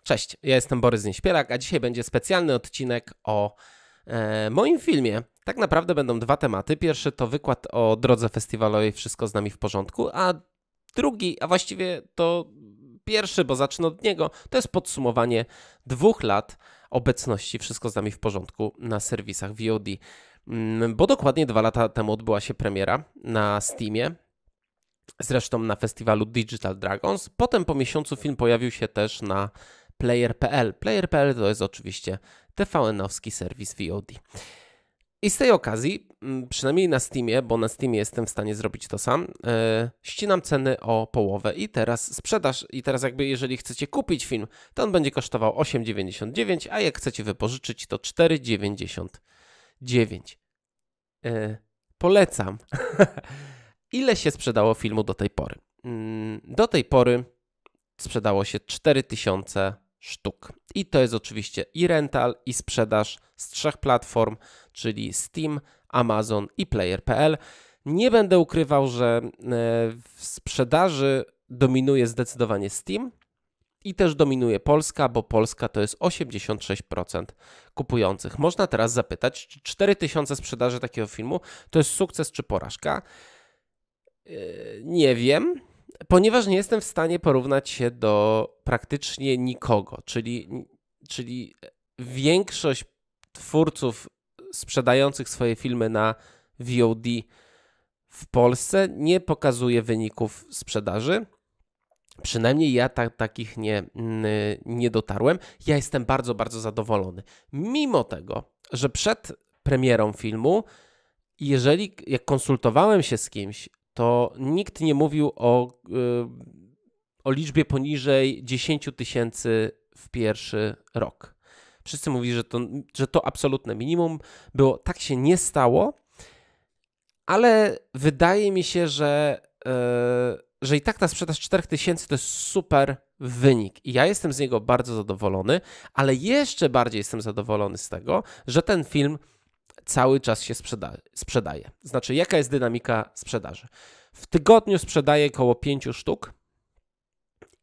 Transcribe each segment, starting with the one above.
Cześć, ja jestem Borys Nieśpielak, a dzisiaj będzie specjalny odcinek o moim filmie. Tak naprawdę będą dwa tematy. Pierwszy to wykład o drodze festiwalowej Wszystko z nami w porządku, a drugi, a właściwie to pierwszy, bo zacznę od niego, to jest podsumowanie 2 lat obecności Wszystko z nami w porządku na serwisach VOD. Bo dokładnie 2 lata temu odbyła się premiera na Steamie. Zresztą na festiwalu Digital Dragons. Potem po miesiącu film pojawił się też na Player.pl. Player.pl to jest oczywiście TVN-owski serwis VOD. I z tej okazji, przynajmniej na Steamie, bo na Steamie jestem w stanie zrobić to sam, ścinam ceny o połowę i teraz sprzedaż, i teraz jakby jeżeli chcecie kupić film, to on będzie kosztował 8,99, a jak chcecie wypożyczyć, to 4,99. Polecam. Ile się sprzedało filmu do tej pory? Do tej pory sprzedało się 4000 sztuk. I to jest oczywiście i rental, i sprzedaż z 3 platform, czyli Steam, Amazon i Player.pl. Nie będę ukrywał, że w sprzedaży dominuje zdecydowanie Steam i też dominuje Polska, bo Polska to jest 86% kupujących. Można teraz zapytać, czy 4000 sprzedaży takiego filmu to jest sukces czy porażka? Nie wiem, ponieważ nie jestem w stanie porównać się do praktycznie nikogo, czyli większość twórców sprzedających swoje filmy na VOD w Polsce nie pokazuje wyników sprzedaży. Przynajmniej ja takich nie dotarłem. Ja jestem bardzo, bardzo zadowolony. Mimo tego, że przed premierą filmu, jak konsultowałem się z kimś, to nikt nie mówił o liczbie poniżej 10 000 w pierwszy rok. Wszyscy mówili, że to absolutne minimum było. Tak się nie stało, ale wydaje mi się, że i tak ta sprzedaż 4000 to jest super wynik i ja jestem z niego bardzo zadowolony, ale jeszcze bardziej jestem zadowolony z tego, że ten film cały czas się sprzedaje. Znaczy, jaka jest dynamika sprzedaży? W tygodniu sprzedaję około 5 sztuk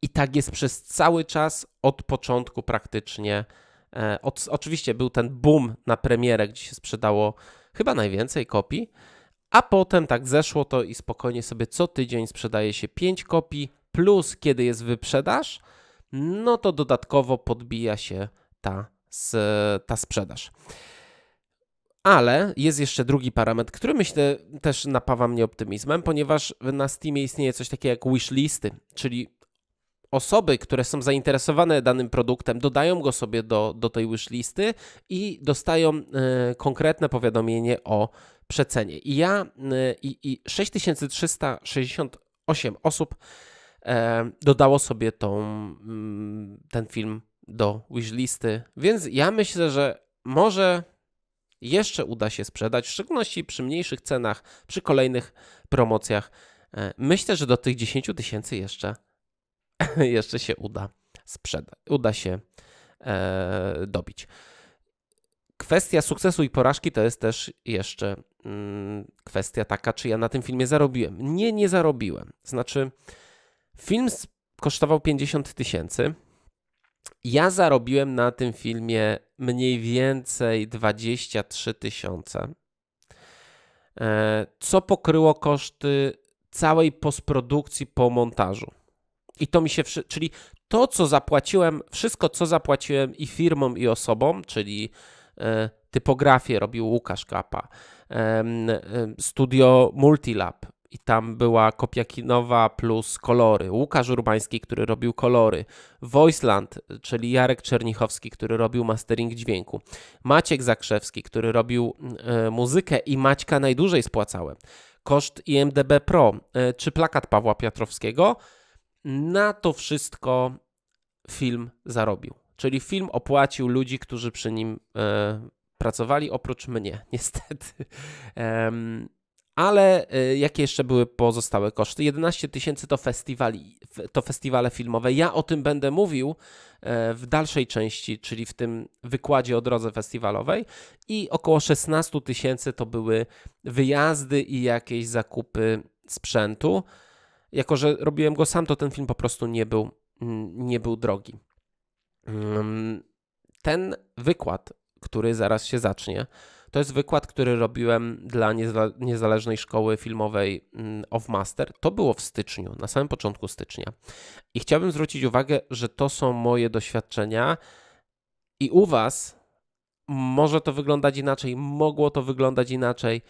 i tak jest przez cały czas od początku praktycznie. Oczywiście był ten boom na premierę, gdzie się sprzedało chyba najwięcej kopii, a potem tak zeszło to i spokojnie sobie co tydzień sprzedaje się 5 kopii, plus kiedy jest wyprzedaż, no to dodatkowo podbija się ta sprzedaż. Ale jest jeszcze drugi parametr, który myślę też napawa mnie optymizmem, ponieważ na Steamie istnieje coś takiego jak wishlisty, czyli osoby, które są zainteresowane danym produktem, dodają go sobie do tej wishlisty i dostają konkretne powiadomienie o przecenie. I 6368 osób dodało sobie ten film do wishlisty, więc ja myślę, że może jeszcze uda się sprzedać, w szczególności przy mniejszych cenach, przy kolejnych promocjach. Myślę, że do tych 10 000 jeszcze się uda się dobić. Kwestia sukcesu i porażki to jest też jeszcze kwestia taka, czy ja na tym filmie zarobiłem. Nie zarobiłem. Znaczy, film kosztował 50 000. Ja zarobiłem na tym filmie mniej więcej 23 000, co pokryło koszty całej postprodukcji po montażu. I to mi się, czyli to, co zapłaciłem, wszystko, co zapłaciłem i firmom, i osobom, czyli typografię robił Łukasz Kapa, studio Multilab, i tam była kopia kinowa plus kolory. Łukasz Urbański, który robił kolory. Voiceland, czyli Jarek Czernichowski, który robił mastering dźwięku. Maciek Zakrzewski, który robił muzykę i Maćka najdłużej spłacałem. Koszt IMDb Pro, czy plakat Pawła Piotrowskiego. Na to wszystko film zarobił. Czyli film opłacił ludzi, którzy przy nim pracowali, oprócz mnie, niestety. Ale jakie jeszcze były pozostałe koszty? 11 000 to festiwale filmowe. Ja o tym będę mówił w dalszej części, czyli w tym wykładzie o drodze festiwalowej. I około 16 000 to były wyjazdy i jakieś zakupy sprzętu. Jako że robiłem go sam, to ten film po prostu nie był drogi. Ten wykład, który zaraz się zacznie, to jest wykład, który robiłem dla Niezależnej Szkoły Filmowej of Master. To było w styczniu, na samym początku stycznia. I chciałbym zwrócić uwagę, że to są moje doświadczenia i u was może to wyglądać inaczej, mogło to wyglądać inaczej.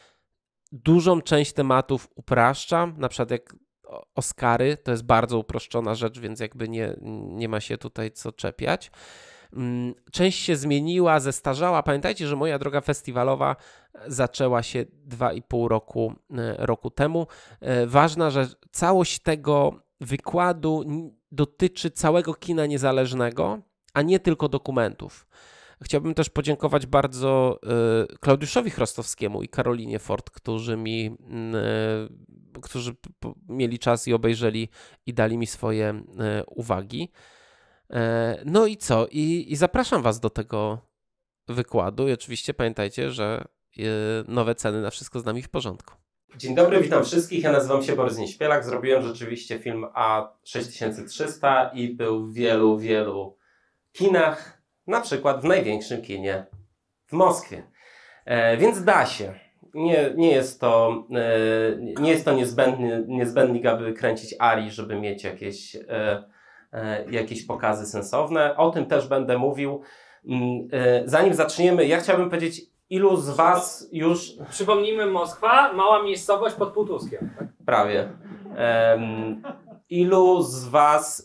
Dużą część tematów upraszczam, na przykład jak Oscary, to jest bardzo uproszczona rzecz, więc jakby nie ma się tutaj co czepiać. Część się zmieniła, zestarzała. Pamiętajcie, że moja droga festiwalowa zaczęła się 2,5 roku temu. Ważna, że całość tego wykładu dotyczy całego kina niezależnego, a nie tylko dokumentów. Chciałbym też podziękować bardzo Klaudiuszowi Chrostowskiemu i Karolinie Ford, którzy mieli czas i obejrzeli i dali mi swoje uwagi. No i co? I zapraszam was do tego wykładu i oczywiście pamiętajcie, że nowe ceny na wszystko z nami w porządku. Dzień dobry, witam wszystkich. Ja nazywam się Borys Nieśpielak. Zrobiłem rzeczywiście film A6300 i był w wielu kinach, na przykład w największym kinie w Moskwie. Więc da się. Nie jest to niezbędnik, aby kręcić Ari, żeby mieć jakieś pokazy sensowne. O tym też będę mówił. Zanim zaczniemy, ja chciałbym powiedzieć, ilu z was już... Przypomnijmy, Moskwa, mała miejscowość pod Półtuskiem. Tak? Prawie.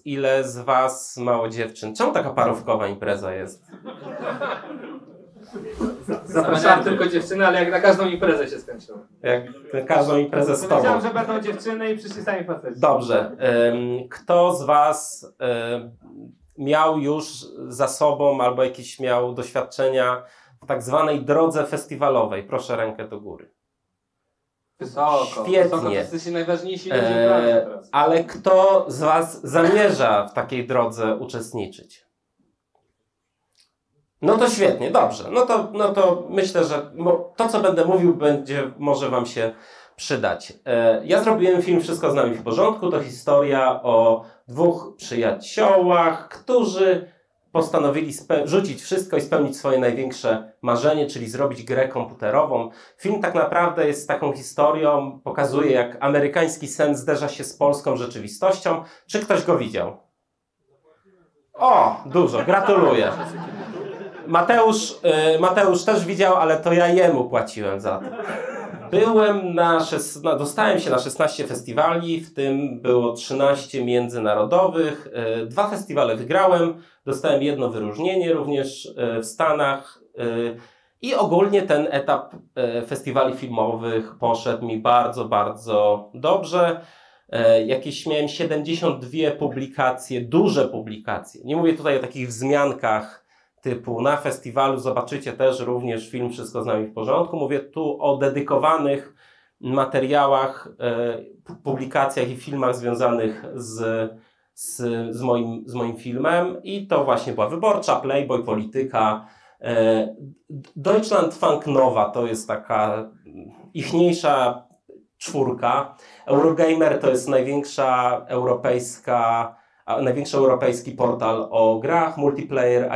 Ile z was mało dziewczyn? Czemu taka parówkowa impreza jest? Zapraszałem tylko dziewczyny, ale jak na każdą imprezę się skończyło. Jak na każdą imprezę z tobą. Powiedziałem, że będą dziewczyny i przyszli sami faceci. Dobrze. Kto z was miał już za sobą albo jakieś miał doświadczenia w tak zwanej drodze festiwalowej? Proszę rękę do góry. Wysoko. Świetnie. Wysoko, to jesteście najważniejsi ludzie w branży teraz. Ale kto z was zamierza w takiej drodze uczestniczyć? No to świetnie, dobrze. No to myślę, że to, co będę mówił, może wam się przydać. Ja zrobiłem film Wszystko z nami w porządku. To historia o dwóch przyjaciołach, którzy postanowili rzucić wszystko i spełnić swoje największe marzenie, czyli zrobić grę komputerową. Film tak naprawdę jest taką historią, pokazuje, jak amerykański sen zderza się z polską rzeczywistością. Czy ktoś go widział? O, dużo, gratuluję. Mateusz też widział, ale to ja jemu płaciłem za to. Dostałem się na 16 festiwali, w tym było 13 międzynarodowych. 2 festiwale wygrałem, dostałem 1 wyróżnienie również w Stanach. I ogólnie ten etap festiwali filmowych poszedł mi bardzo dobrze. Jakieś miałem 72 publikacje, duże publikacje. Nie mówię tutaj o takich wzmiankach typu na festiwalu zobaczycie też również film Wszystko z nami w porządku. Mówię tu o dedykowanych materiałach, publikacjach i filmach związanych z moim filmem. I to właśnie była Wyborcza, Playboy, Polityka. Deutschlandfunk Nova to jest taka ichniejsza czwórka. Eurogamer to jest największy europejski portal o grach, Multiplayer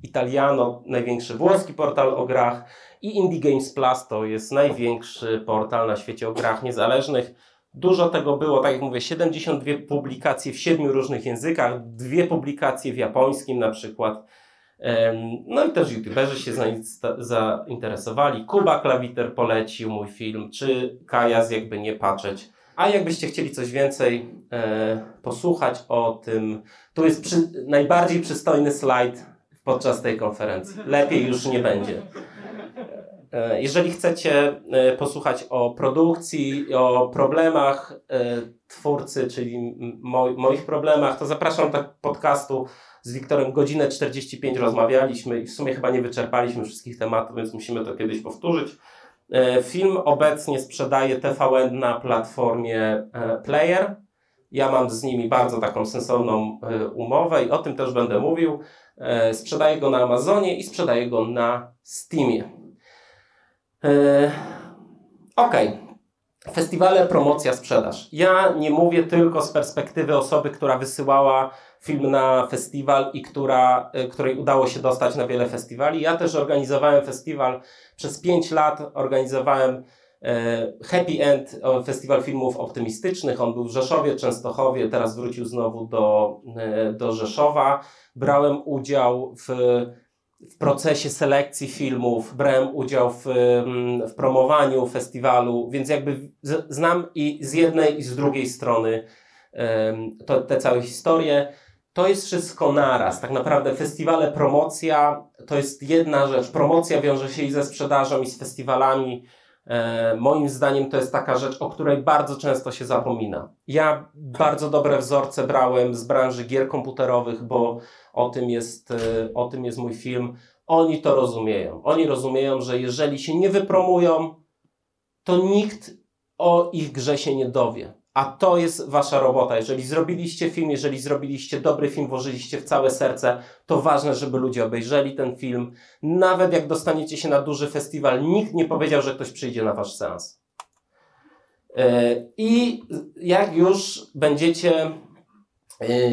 Italiano, największy włoski portal o grach i Indie Games Plus to jest największy portal na świecie o grach niezależnych. Dużo tego było, tak jak mówię, 72 publikacje w 7 różnych językach, 2 publikacje w japońskim na przykład. No i też youtuberzy się zainteresowali. Kuba Klawiter polecił mój film, czy Kajas, jakby nie patrzeć. A jakbyście chcieli coś więcej posłuchać o tym, tu jest najbardziej przystojny slajd podczas tej konferencji. Lepiej już nie będzie. Jeżeli chcecie posłuchać o produkcji, o problemach twórcy, czyli moich problemach, to zapraszam do podcastu. Z Wiktorem godzinę 45 rozmawialiśmy i w sumie chyba nie wyczerpaliśmy wszystkich tematów, więc musimy to kiedyś powtórzyć. Film obecnie sprzedaje TVN na platformie Player. Ja mam z nimi bardzo taką sensowną umowę i o tym też będę mówił. Sprzedaję go na Amazonie i sprzedaję go na Steamie. Ok. Festiwale, promocja, sprzedaż. Ja nie mówię tylko z perspektywy osoby, która wysyłała film na festiwal i której udało się dostać na wiele festiwali. Ja też organizowałem festiwal. Przez 5 lat organizowałem Happy End, festiwal filmów optymistycznych. On był w Rzeszowie, Częstochowie, teraz wrócił znowu do Rzeszowa. Brałem udział w procesie selekcji filmów, brałem udział w promowaniu festiwalu, więc jakby znam i z jednej i z drugiej strony te całe historie. To jest wszystko naraz. Tak naprawdę festiwale, promocja to jest jedna rzecz. Promocja wiąże się i ze sprzedażą, i z festiwalami. Moim zdaniem to jest taka rzecz, o której bardzo często się zapomina. Ja bardzo dobre wzorce brałem z branży gier komputerowych, bo o tym jest mój film. Oni to rozumieją. Oni rozumieją, że jeżeli się nie wypromują, to nikt o ich grze się nie dowie. A to jest wasza robota. Jeżeli zrobiliście film, jeżeli zrobiliście dobry film, włożyliście w całe serce, to ważne, żeby ludzie obejrzeli ten film. Nawet jak dostaniecie się na duży festiwal, nikt nie powiedział, że ktoś przyjdzie na wasz seans. I jak już będziecie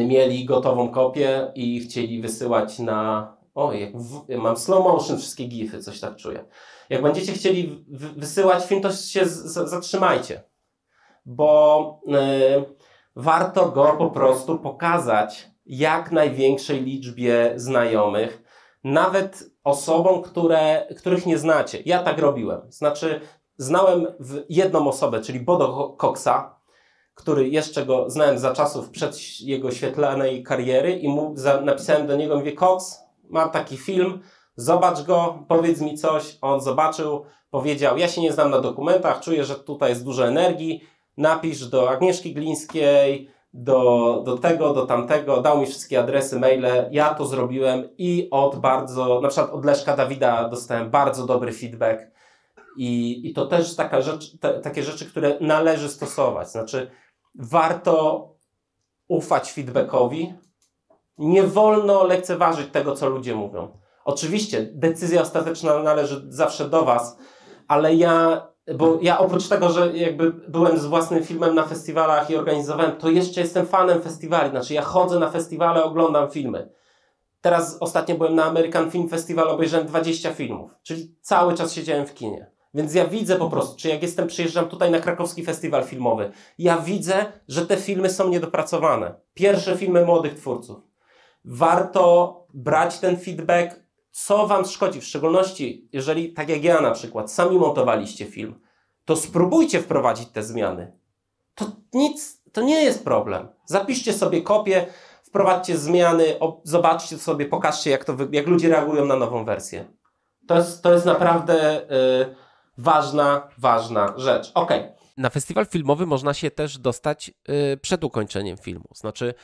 mieli gotową kopię i chcieli wysyłać na... mam slow motion, wszystkie gify, coś tak czuję. Jak będziecie chcieli wysyłać film, to się zatrzymajcie. Bo warto go po prostu pokazać jak największej liczbie znajomych, nawet osobom, których nie znacie. Ja tak robiłem. Znaczy, znałem jedną osobę, czyli Bodo Coxa, który jeszcze go znałem za czasów przed jego świetlanej kariery i napisałem do niego, mówię, Cox, mam taki film, zobacz go, powiedz mi coś. On zobaczył, powiedział, ja się nie znam na dokumentach, czuję, że tutaj jest dużo energii, napisz do Agnieszki Glińskiej, do tego, do tamtego, dał mi wszystkie adresy, maile, ja to zrobiłem i na przykład od Leszka Dawida dostałem bardzo dobry feedback i to też takie rzeczy, które należy stosować. Znaczy, warto ufać feedbackowi, nie wolno lekceważyć tego, co ludzie mówią. Oczywiście decyzja ostateczna należy zawsze do was, ale bo ja oprócz tego, że jakby byłem z własnym filmem na festiwalach i organizowałem, to jeszcze jestem fanem festiwali. Znaczy ja chodzę na festiwale, oglądam filmy. Teraz ostatnio byłem na American Film Festival, obejrzałem 20 filmów. Czyli cały czas siedziałem w kinie. Więc ja widzę po prostu, czy jak przyjeżdżam tutaj na krakowski festiwal filmowy, ja widzę, że te filmy są niedopracowane. Pierwsze filmy młodych twórców. Warto brać ten feedback, co wam szkodzi, w szczególności jeżeli, tak jak ja na przykład, sami montowaliście film, to spróbujcie wprowadzić te zmiany. To nie jest problem. Zapiszcie sobie kopię, wprowadźcie zmiany, zobaczcie sobie, pokażcie jak ludzie reagują na nową wersję. To jest naprawdę ważna rzecz. Okej. Na festiwal filmowy można się też dostać przed ukończeniem filmu. Znaczy,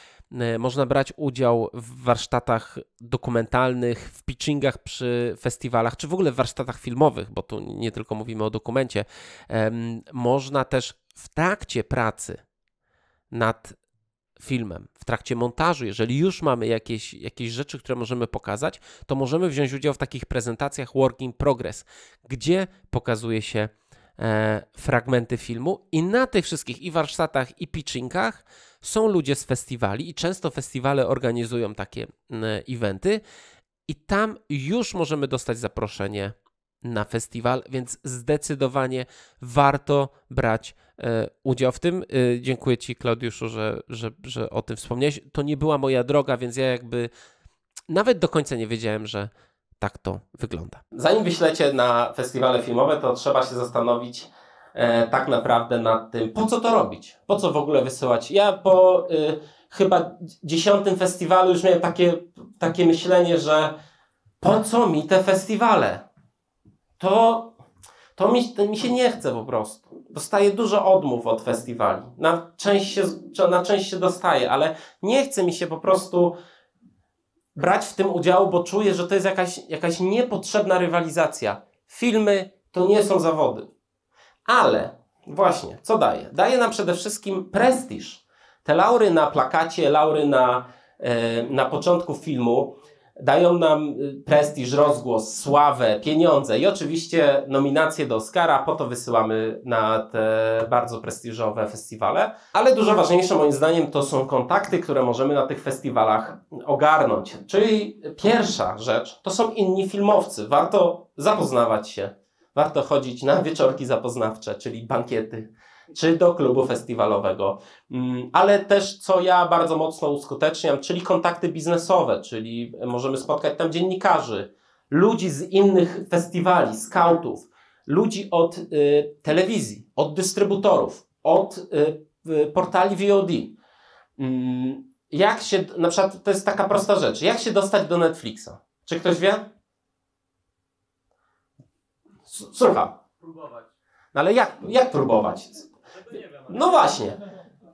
można brać udział w warsztatach dokumentalnych, w pitchingach przy festiwalach, czy w ogóle w warsztatach filmowych, bo tu nie tylko mówimy o dokumencie. Można też w trakcie pracy nad filmem, w trakcie montażu, jeżeli już mamy jakieś rzeczy, które możemy pokazać, to możemy wziąć udział w takich prezentacjach work in progress, gdzie pokazuje się fragmenty filmu i na tych wszystkich i warsztatach, i pitchingach są ludzie z festiwali i często festiwale organizują takie eventy i tam już możemy dostać zaproszenie na festiwal, więc zdecydowanie warto brać udział w tym. Dziękuję Ci, Klaudiuszu, że o tym wspomniałeś. To nie była moja droga, więc ja jakby nawet do końca nie wiedziałem, że tak to wygląda. Zanim wyślecie na festiwale filmowe, to trzeba się zastanowić tak naprawdę nad tym, po co to robić? Po co w ogóle wysyłać? Ja po chyba 10. festiwalu już miałem takie myślenie, że po co mi te festiwale? To mi się nie chce po prostu. Dostaję dużo odmów od festiwali. Na część się dostaje, ale nie chce mi się po prostu brać w tym udziału, bo czuję, że to jest jakaś niepotrzebna rywalizacja. Filmy to nie są zawody. Ale właśnie, co daje? Daje nam przede wszystkim prestiż. Te laury na plakacie, laury na początku filmu dają nam prestiż, rozgłos, sławę, pieniądze i oczywiście nominacje do Oscara, po to wysyłamy na te bardzo prestiżowe festiwale. Ale dużo ważniejsze moim zdaniem to są kontakty, które możemy na tych festiwalach ogarnąć. Czyli pierwsza rzecz to są inni filmowcy. Warto zapoznawać się, warto chodzić na wieczorki zapoznawcze, czyli bankiety, czy do klubu festiwalowego, ale też, co ja bardzo mocno uskuteczniam, czyli kontakty biznesowe, czyli możemy spotkać tam dziennikarzy, ludzi z innych festiwali, skautów, ludzi od telewizji, od dystrybutorów, od portali VOD. Jak się, na przykład, to jest taka prosta rzecz, jak się dostać do Netflixa? Czy ktoś wie? Słucham. Próbować. No ale jak próbować? No właśnie.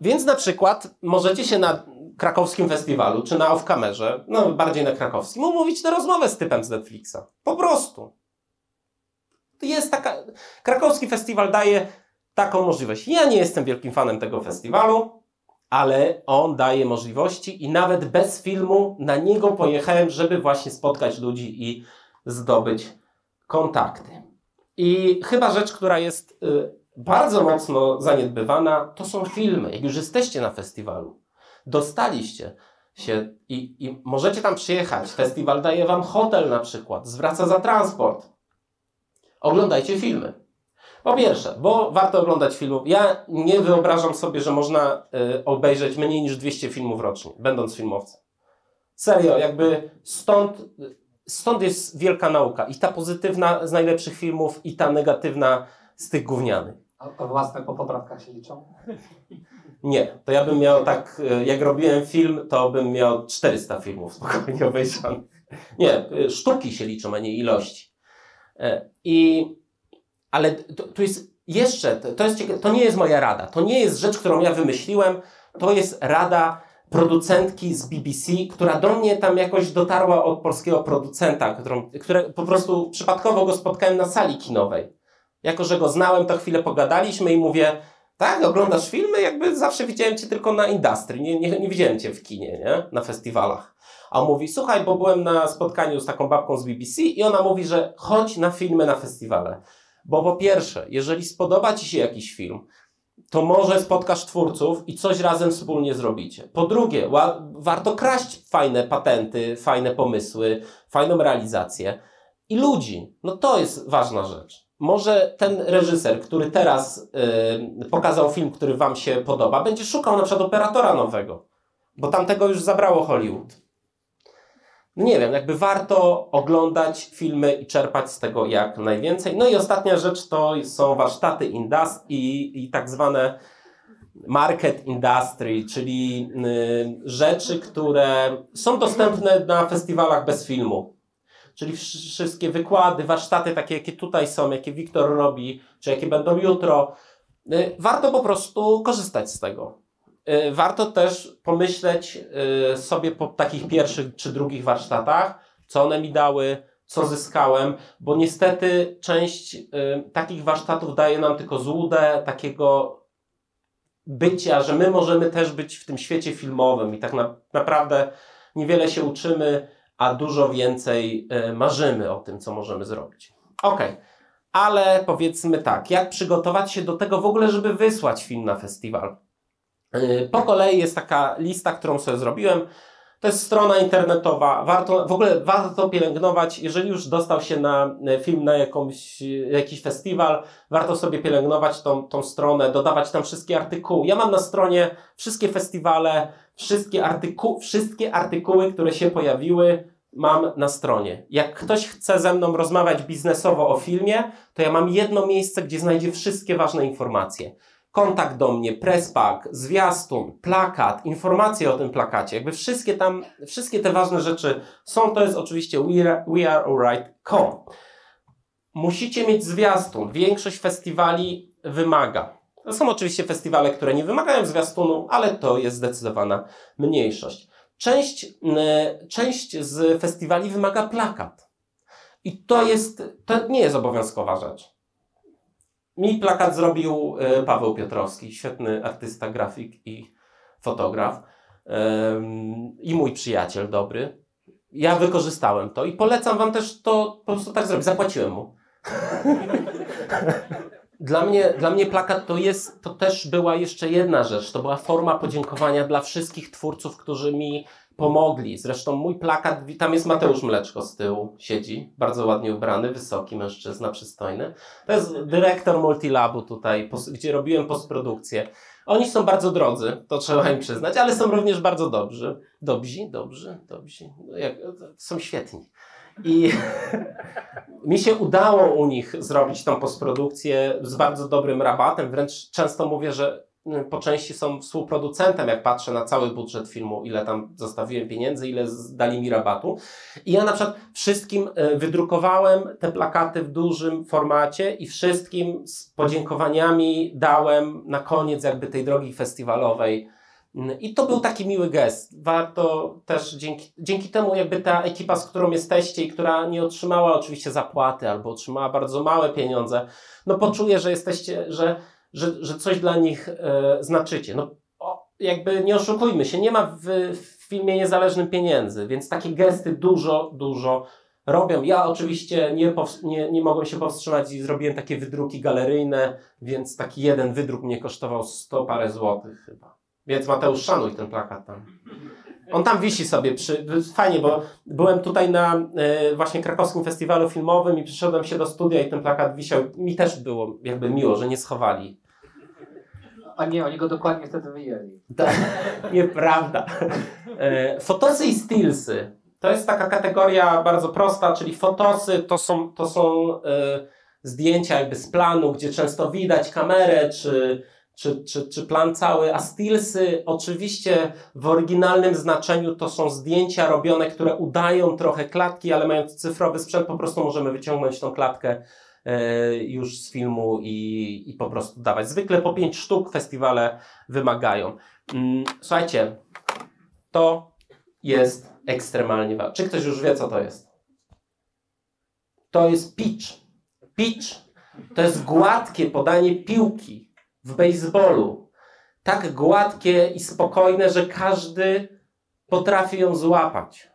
Więc na przykład możecie się na krakowskim festiwalu, czy na Off-Kamerze, no bardziej na krakowskim, umówić na rozmowę z typem z Netflixa. Po prostu. Jest taka... Krakowski festiwal daje taką możliwość. Ja nie jestem wielkim fanem tego festiwalu, ale on daje możliwości i nawet bez filmu na niego pojechałem, żeby właśnie spotkać ludzi i zdobyć kontakty. I chyba rzecz, która jest bardzo mocno zaniedbywana, to są filmy. Jak już jesteście na festiwalu, dostaliście się i możecie tam przyjechać. Festiwal daje wam hotel na przykład, zwraca za transport. Oglądajcie filmy. Po pierwsze, bo warto oglądać filmów. Ja nie wyobrażam sobie, że można obejrzeć mniej niż 200 filmów rocznie, będąc filmowcem. Serio, jakby stąd jest wielka nauka. I ta pozytywna z najlepszych filmów, i ta negatywna z tych gównianych. A własne po poprawkach się liczą? Nie, to ja bym miał tak, jak robiłem film, to bym miał 400 filmów spokojnie obejrzanych. Nie, sztuki się liczą, a nie ilości. Ale tu jest jeszcze, to jest ciekawe, to nie jest moja rada, to nie jest rzecz, którą ja wymyśliłem, to jest rada producentki z BBC, która do mnie tam jakoś dotarła od polskiego producenta, które po prostu przypadkowo go spotkałem na sali kinowej. Jako że go znałem, to chwilę pogadaliśmy i mówię, tak, oglądasz filmy? Jakby zawsze widziałem cię tylko na Industry, nie widziałem cię w kinie, nie? Na festiwalach. A on mówi, słuchaj, bo byłem na spotkaniu z taką babką z BBC i ona mówi, że chodź na filmy na festiwale. Bo po pierwsze, jeżeli spodoba ci się jakiś film, to może spotkasz twórców i coś razem wspólnie zrobicie. Po drugie, warto kraść fajne patenty, fajne pomysły, fajną realizację i ludzi. No to jest ważna rzecz. Może ten reżyser, który teraz pokazał film, który wam się podoba, będzie szukał na przykład operatora nowego, bo tamtego już zabrało Hollywood. Nie wiem, jakby warto oglądać filmy i czerpać z tego jak najwięcej. No i ostatnia rzecz to są warsztaty i tak zwane market industry, czyli rzeczy, które są dostępne na festiwalach bez filmu. Czyli wszystkie wykłady, warsztaty takie, jakie tutaj są, jakie Wiktor robi, czy jakie będą jutro. Warto po prostu korzystać z tego. Warto też pomyśleć sobie po takich pierwszych czy drugich warsztatach, co one mi dały, co zyskałem, bo niestety część takich warsztatów daje nam tylko złudę takiego bycia, że my możemy też być w tym świecie filmowym i tak naprawdę niewiele się uczymy, a dużo więcej marzymy o tym, co możemy zrobić. Okej, ale powiedzmy tak, jak przygotować się do tego w ogóle, żeby wysłać film na festiwal? Po kolei jest taka lista, którą sobie zrobiłem. To jest strona internetowa. Warto pielęgnować, jeżeli już dostał się na film na jakiś festiwal, warto sobie pielęgnować tą stronę, dodawać tam wszystkie artykuły. Ja mam na stronie wszystkie festiwale, wszystkie artykuły, które się pojawiły, mam na stronie. Jak ktoś chce ze mną rozmawiać biznesowo o filmie, to ja mam jedno miejsce, gdzie znajdzie wszystkie ważne informacje. Kontakt do mnie, presspack, zwiastun, plakat, informacje o tym plakacie. Jakby wszystkie te ważne rzeczy są. To jest oczywiście wearealright.com. Musicie mieć zwiastun. Większość festiwali wymaga. To są oczywiście festiwale, które nie wymagają zwiastunu, ale to jest zdecydowana mniejszość. Część z festiwali wymaga plakat. I to nie jest obowiązkowa rzecz. Mi plakat zrobił Paweł Piotrowski, świetny artysta, grafik i fotograf. I mój przyjaciel dobry. Ja wykorzystałem to i polecam wam też to po prostu tak zrobić. Zapłaciłem mu. Dla mnie plakat to też była jeszcze jedna rzecz. To była forma podziękowania dla wszystkich twórców, którzy mi pomogli. Zresztą mój plakat, tam jest Mateusz Mleczko z tyłu, siedzi, bardzo ładnie ubrany, wysoki mężczyzna, przystojny. To jest dyrektor Multilabu tutaj, gdzie robiłem postprodukcję. Oni są bardzo drodzy, to trzeba im przyznać, ale są również bardzo dobrzy. Dobrzy. Są świetni. I mi się udało u nich zrobić tą postprodukcję z bardzo dobrym rabatem. Wręcz często mówię, że po części są współproducentem, jak patrzę na cały budżet filmu, ile tam zostawiłem pieniędzy, ile dali mi rabatu. I ja na przykład wszystkim wydrukowałem te plakaty w dużym formacie i wszystkim z podziękowaniami dałem na koniec jakby tej drogi festiwalowej. I to był taki miły gest. Warto też dzięki temu jakby ta ekipa, z którą jesteście i która nie otrzymała oczywiście zapłaty albo otrzymała bardzo małe pieniądze, no poczuje, że jesteście, że coś dla nich znaczycie. No jakby nie oszukujmy się, nie ma w filmie niezależnym pieniędzy, więc takie gesty dużo robią. Ja oczywiście nie mogłem się powstrzymać i zrobiłem takie wydruki galeryjne, więc taki jeden wydruk mnie kosztował 100 parę złotych chyba. Więc Mateusz, szanuj ten plakat tam. On tam wisi sobie, fajnie, bo byłem tutaj na właśnie krakowskim festiwalu filmowym i przyszedłem się do studia i ten plakat wisiał. Mi też było jakby miło, że nie schowali. A nie, oni go dokładnie wtedy wyjęli. Tak, nieprawda. Fotosy i stillsy. To jest taka kategoria bardzo prosta, czyli fotosy to są zdjęcia jakby z planu, gdzie często widać kamerę czy plan cały, a stillsy oczywiście w oryginalnym znaczeniu to są zdjęcia robione, które udają trochę klatki, ale mając cyfrowy sprzęt po prostu możemy wyciągnąć tą klatkę już z filmu i po prostu dawać. Zwykle po 5 sztuk festiwale wymagają. Słuchajcie, to jest ekstremalnie ważne. Czy ktoś już wie, co to jest? To jest pitch. Pitch to jest gładkie podanie piłki w baseballu. Tak gładkie i spokojne, że każdy potrafi ją złapać.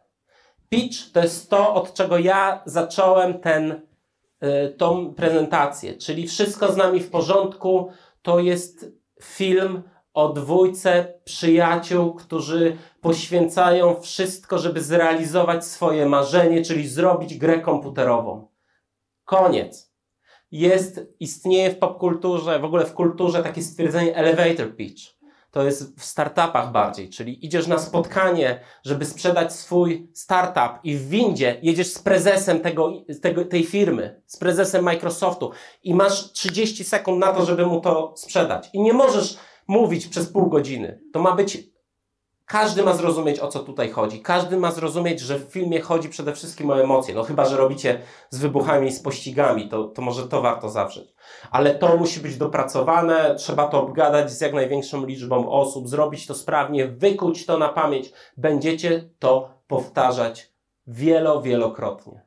Pitch to jest to, od czego ja zacząłem tą prezentację, czyli Wszystko z nami w porządku. To jest film o dwójce przyjaciół, którzy poświęcają wszystko, żeby zrealizować swoje marzenie, czyli zrobić grę komputerową. Koniec. Istnieje w popkulturze, w ogóle w kulturze takie stwierdzenie elevator pitch. To jest w startupach bardziej, czyli idziesz na spotkanie, żeby sprzedać swój startup i w windzie jedziesz z prezesem tej firmy, z prezesem Microsoftu i masz 30 sekund na to, żeby mu to sprzedać. I nie możesz mówić przez pół godziny. To ma być... Każdy ma zrozumieć, o co tutaj chodzi. Każdy ma zrozumieć, że w filmie chodzi przede wszystkim o emocje. No chyba, że robicie z wybuchami i z pościgami, to może to warto zawrzeć. Ale to musi być dopracowane, trzeba to obgadać z jak największą liczbą osób, zrobić to sprawnie, wykuć to na pamięć. Będziecie to powtarzać wielokrotnie.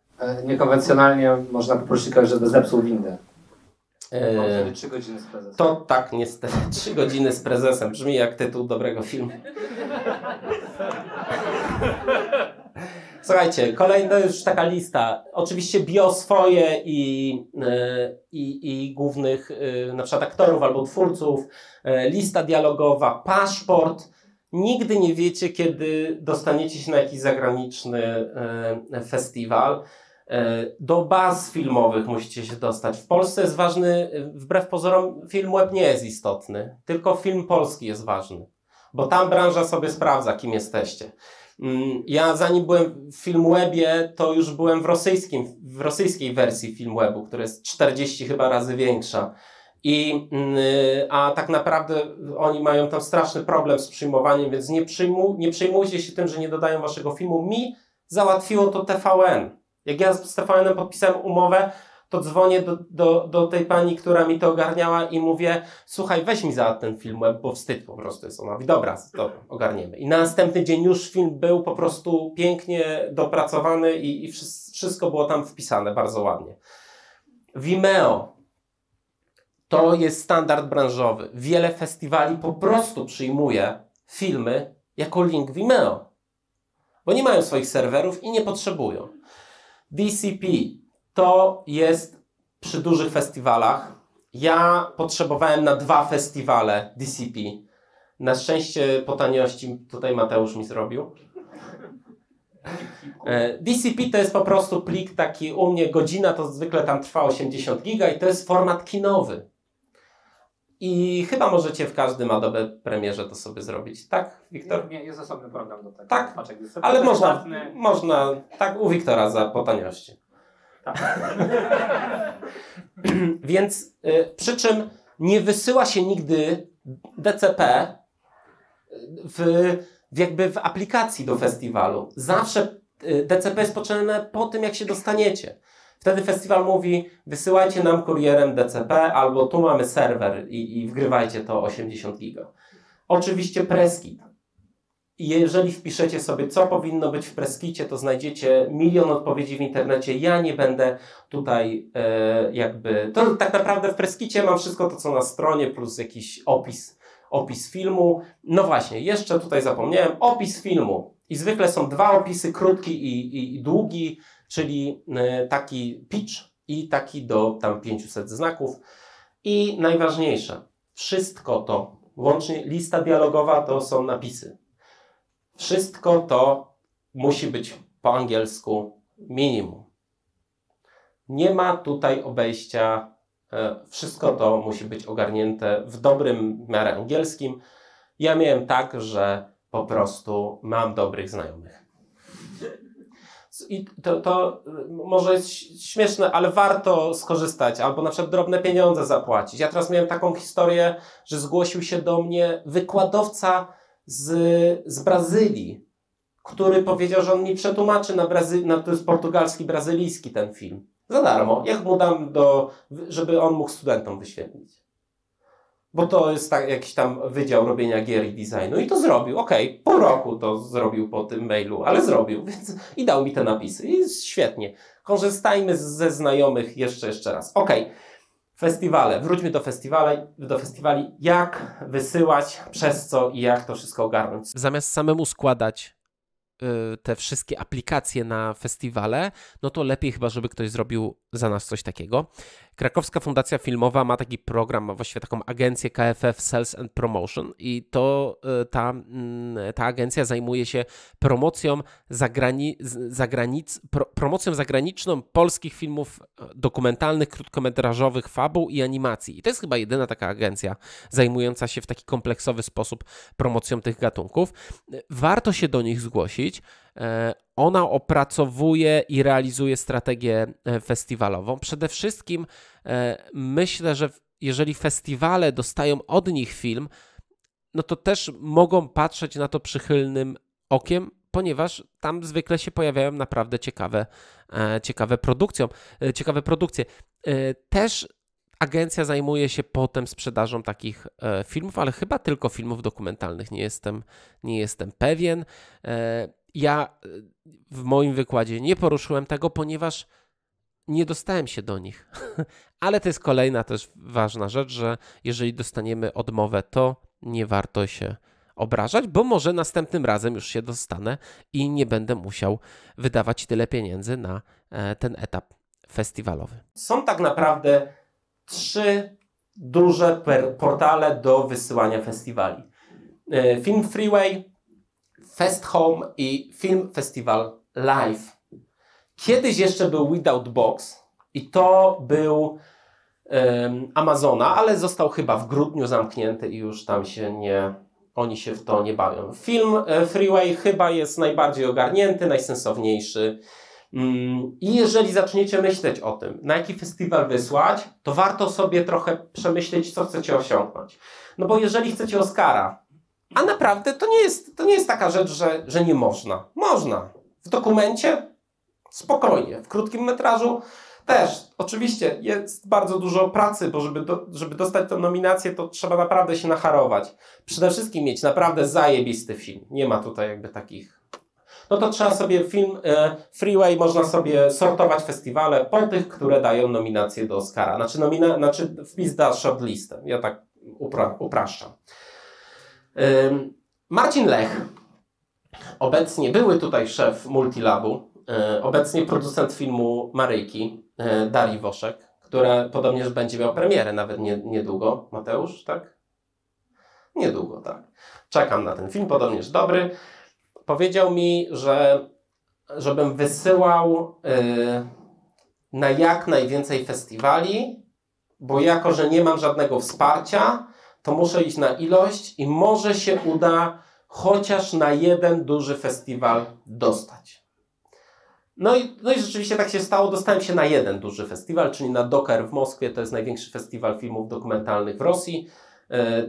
Niekonwencjonalnie można poprosić kogoś, żeby zepsuł windę. 3 godziny z prezesem. To tak, niestety. 3 godziny z prezesem. Brzmi jak tytuł dobrego filmu. Słuchajcie, kolejna już taka lista. Oczywiście bio swoje i głównych na przykład aktorów albo twórców. Lista dialogowa, paszport. Nigdy nie wiecie, kiedy dostaniecie się na jakiś zagraniczny festiwal. Do baz filmowych musicie się dostać. W Polsce jest ważny, wbrew pozorom, film web nie jest istotny, tylko film polski jest ważny, bo tam branża sobie sprawdza, kim jesteście. Ja zanim byłem w Filmwebie, to już byłem w rosyjskiej wersji Filmwebu, która jest 40 chyba razy większa. A tak naprawdę oni mają tam straszny problem z przyjmowaniem, więc nie przejmujcie się tym, że nie dodają waszego filmu. Mi załatwiło to TVN. Jak ja z TVN-em podpisałem umowę, to dzwonię do tej pani, która mi to ogarniała i mówię: słuchaj, weź mi za ten film, bo wstyd po prostu jest. Ona mówi: dobra, ogarniemy. I na następny dzień już film był po prostu pięknie dopracowany i wszystko było tam wpisane bardzo ładnie. Vimeo to jest standard branżowy. Wiele festiwali po prostu przyjmuje filmy jako link Vimeo. bo nie mają swoich serwerów i nie potrzebują. DCP to jest przy dużych festiwalach. Ja potrzebowałem na 2 festiwale DCP. Na szczęście po taniości tutaj Mateusz mi zrobił. DCP to jest po prostu plik taki, u mnie godzina to zwykle tam trwa 80 giga i to jest format kinowy. I chyba możecie w każdym Adobe Premierze to sobie zrobić, tak, Wiktor? Nie, jest osobny program do tego. Tak, ale można, tak, u Wiktora po taniości. Tak. Więc przy czym nie wysyła się nigdy DCP jakby w aplikacji do festiwalu. Zawsze DCP jest potrzebne po tym, jak się dostaniecie. Wtedy festiwal mówi, wysyłajcie nam kurierem DCP, albo tu mamy serwer i wgrywajcie to 80 giga. Oczywiście Presskit. I jeżeli wpiszecie sobie, co powinno być w Presskicie, to znajdziecie milion odpowiedzi w internecie. Ja nie będę tutaj to tak naprawdę w Presskicie mam wszystko to, co na stronie, plus jakiś opis filmu. No właśnie, jeszcze tutaj zapomniałem, opis filmu. I zwykle są 2 opisy, krótki i długi, czyli taki pitch i taki do tam 500 znaków. I najważniejsze, wszystko to, łącznie lista dialogowa, to są napisy. Wszystko to musi być po angielsku minimum. Nie ma tutaj obejścia. Wszystko to musi być ogarnięte w dobrym miarę angielskim. Ja miałem tak, że po prostu mam dobrych znajomych. I to może jest śmieszne, ale warto skorzystać, albo na przykład drobne pieniądze zapłacić. Ja teraz miałem taką historię, że zgłosił się do mnie wykładowca z Brazylii, który powiedział, że on mi przetłumaczy to jest portugalski, brazylijski ten film. Za darmo. Jak mu dam żeby on mógł studentom wyświetlić. Bo to jest jakiś tam wydział robienia gier i designu i to zrobił. Okej, pół roku to zrobił po tym mailu, ale zrobił. Więc i dał mi te napisy. I jest świetnie. Korzystajmy ze znajomych jeszcze raz. Festiwale. Wróćmy do festiwali. Jak wysyłać, przez co i jak to wszystko ogarnąć. Zamiast samemu składać te wszystkie aplikacje na festiwale, no to lepiej chyba, żeby ktoś zrobił za nas coś takiego. Krakowska Fundacja Filmowa ma taki program, ma właściwie taką agencję KFF Sales and Promotion i to ta agencja zajmuje się promocją promocją zagraniczną polskich filmów dokumentalnych, krótkometrażowych, fabuł i animacji. I to jest chyba jedyna taka agencja zajmująca się w taki kompleksowy sposób promocją tych gatunków. Warto się do nich zgłosić. Ona opracowuje i realizuje strategię festiwalową. Przede wszystkim myślę, że jeżeli festiwale dostają od nich film, no to też mogą patrzeć na to przychylnym okiem, ponieważ tam zwykle się pojawiają naprawdę ciekawe produkcje. Też agencja zajmuje się potem sprzedażą takich filmów, ale chyba tylko filmów dokumentalnych. Nie jestem pewien. Ja w moim wykładzie nie poruszyłem tego, ponieważ nie dostałem się do nich. Ale to jest kolejna też ważna rzecz, że jeżeli dostaniemy odmowę, to nie warto się obrażać, bo może następnym razem już się dostanę i nie będę musiał wydawać tyle pieniędzy na ten etap festiwalowy. Są tak naprawdę 3 duże portale do wysyłania festiwali. Film Freeway, Fest Home i Film Festival Live. Kiedyś jeszcze był Without Box i to był Amazona, ale został chyba w grudniu zamknięty i już tam oni się w to nie bawią. Film Freeway chyba jest najbardziej ogarnięty, najsensowniejszy. I jeżeli zaczniecie myśleć o tym, na jaki festiwal wysłać, to warto sobie trochę przemyśleć, co chcecie osiągnąć. No bo jeżeli chcecie Oscara, a naprawdę to nie jest taka rzecz, że nie można. Można. W dokumencie spokojnie. W krótkim metrażu też. Oczywiście jest bardzo dużo pracy, bo żeby dostać tę nominację, to trzeba naprawdę się nacharować. Przede wszystkim mieć naprawdę zajebisty film. Nie ma tutaj jakby takich... No to trzeba sobie film Freeway, można sobie sortować festiwale po tych, które dają nominację do Oscara. Znaczy wpis da shortlistę. Ja tak upraszczam. Marcin Lech Obecnie były tutaj szef Multilabu, obecnie producent filmu Maryjki, Darii Woszek, która podobnież będzie miał premierę nawet niedługo. Mateusz, tak? Niedługo, tak. Czekam na ten film, podobnież dobry. Powiedział mi, żebym wysyłał na jak najwięcej festiwali, bo jako, że nie mam żadnego wsparcia, to muszę iść na ilość i może się uda chociaż na jeden duży festiwal dostać. No i rzeczywiście tak się stało, dostałem się na jeden duży festiwal, czyli na Doker w Moskwie, to jest największy festiwal filmów dokumentalnych w Rosji.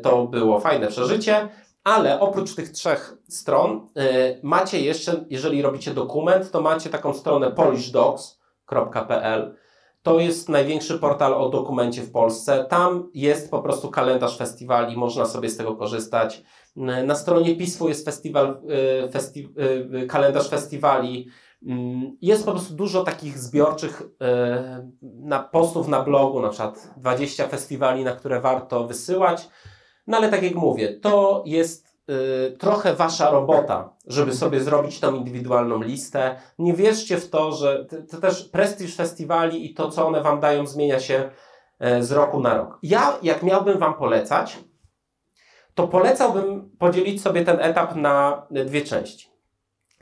To było fajne przeżycie, ale oprócz tych 3 stron macie jeszcze, jeżeli robicie dokument, to macie taką stronę polishdocs.pl. To jest największy portal o dokumencie w Polsce. Tam jest po prostu kalendarz festiwali, można sobie z tego korzystać. Na stronie PISF-u jest kalendarz festiwali. Jest po prostu dużo takich zbiorczych postów na blogu, na przykład 20 festiwali, na które warto wysyłać. No ale tak jak mówię, to jest trochę wasza robota, żeby sobie zrobić tą indywidualną listę. Nie wierzcie w to, że to też prestiż festiwali i to, co one wam dają, zmienia się z roku na rok. Ja, jak miałbym wam polecać, to polecałbym podzielić sobie ten etap na 2 części.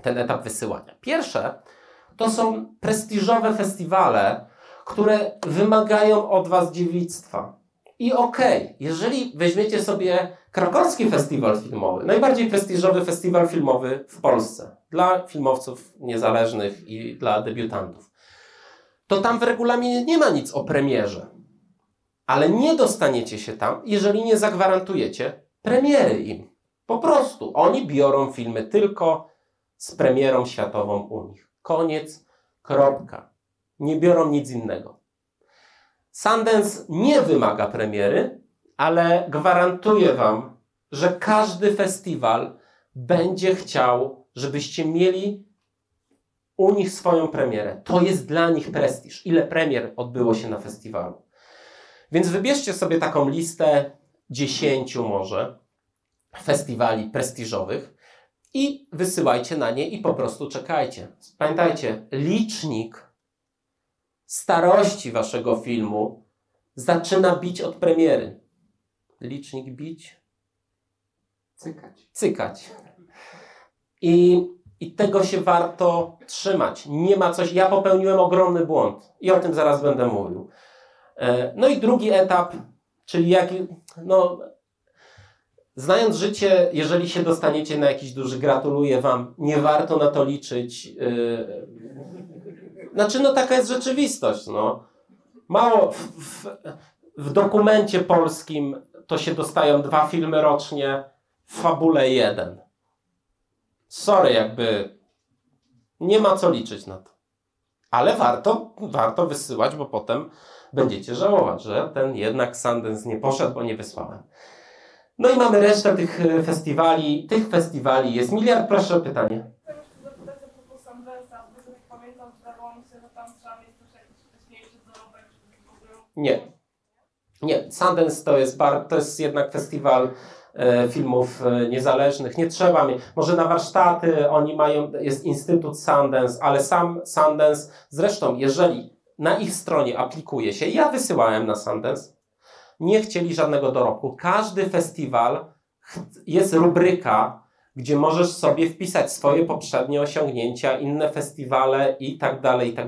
Ten etap wysyłania. Pierwsze to są prestiżowe festiwale, które wymagają od was dziewictwa. I jeżeli weźmiecie sobie Krakowski Festiwal Filmowy, najbardziej prestiżowy festiwal filmowy w Polsce, dla filmowców niezależnych i dla debiutantów, to tam w regulaminie nie ma nic o premierze. Ale nie dostaniecie się tam, jeżeli nie zagwarantujecie premiery im. Po prostu. Oni biorą filmy tylko z premierą światową u nich. Koniec, kropka. Nie biorą nic innego. Sundance nie wymaga premiery, ale gwarantuję wam, że każdy festiwal będzie chciał, żebyście mieli u nich swoją premierę. To jest dla nich prestiż. Ile premier odbyło się na festiwalu. Więc wybierzcie sobie taką listę 10 może festiwali prestiżowych i wysyłajcie na nie i po prostu czekajcie. Pamiętajcie, licznik starości waszego filmu zaczyna bić od premiery. Licznik bić? Cykać. I tego się warto trzymać. Nie ma coś. Ja popełniłem ogromny błąd i o tym zaraz będę mówił. No i drugi etap, czyli znając życie, jeżeli się dostaniecie na jakiś duży, gratuluję wam, nie warto na to liczyć. Taka jest rzeczywistość. Mało w dokumencie polskim to się dostają 2 filmy rocznie, w fabule 1. Sorry, nie ma co liczyć na to. Ale warto wysyłać, bo potem będziecie żałować, że ten jednak Sundance nie poszedł, bo nie wysłałem. No i mamy resztę tych festiwali. Tych festiwali jest miliard. Proszę o pytanie. Chciałam jeszcze zapytać a propos Sundance'a, bo sobie pamiętam, wydawało mi się, że tam trzeba mieć też jakiś wcześniejszy dorobek, żeby w ogóle... Nie. Sundance to jest jednak festiwal filmów niezależnych. Nie trzeba mieć. Może na warsztaty oni mają, jest Instytut Sundance, ale sam Sundance, zresztą jeżeli na ich stronie aplikuje się, ja wysyłałem na Sundance, nie chcieli żadnego dorobku. Każdy festiwal jest rubryka, gdzie możesz sobie wpisać swoje poprzednie osiągnięcia, inne festiwale i tak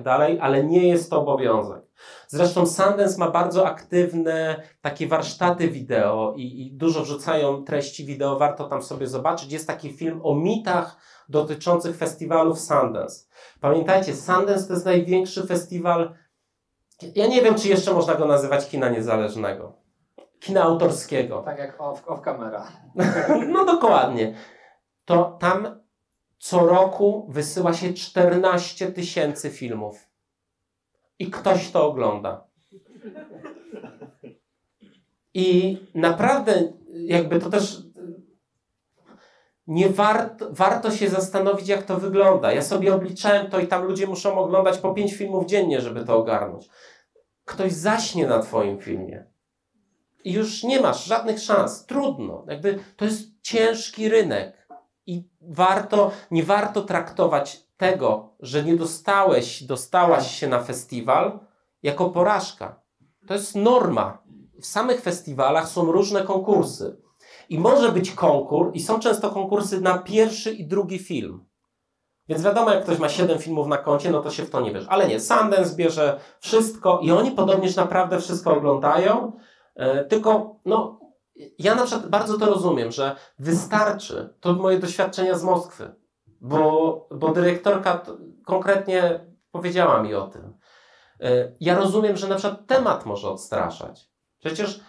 dalej, ale nie jest to obowiązek. Zresztą Sundance ma bardzo aktywne takie warsztaty wideo i dużo wrzucają treści wideo, warto tam sobie zobaczyć. Jest taki film o mitach dotyczących festiwalów Sundance. Pamiętajcie, Sundance to jest największy festiwal, ja nie wiem, czy jeszcze można go nazywać kina niezależnego. Kina autorskiego. Tak jak off camera. No dokładnie. To tam co roku wysyła się 14 000 filmów. I ktoś to ogląda. I naprawdę to też nie warto się zastanowić, jak to wygląda. Ja sobie obliczałem to i tam ludzie muszą oglądać po 5 filmów dziennie, żeby to ogarnąć. Ktoś zaśnie na twoim filmie. I już nie masz żadnych szans. Trudno. To jest ciężki rynek. I nie warto traktować tego, że nie dostałaś się na festiwal jako porażka. To jest norma. W samych festiwalach są różne konkursy. I może być konkurs, i są często konkursy na pierwszy i drugi film. Więc wiadomo, jak ktoś ma 7 filmów na koncie, no to się w to nie bierze. Ale nie, Sundance bierze wszystko i oni podobnież naprawdę wszystko oglądają. Tylko, no, ja na przykład bardzo to rozumiem, że wystarczy, to moje doświadczenia z Moskwy, bo dyrektorka konkretnie powiedziała mi o tym. Ja rozumiem, że na przykład temat może odstraszać. Przecież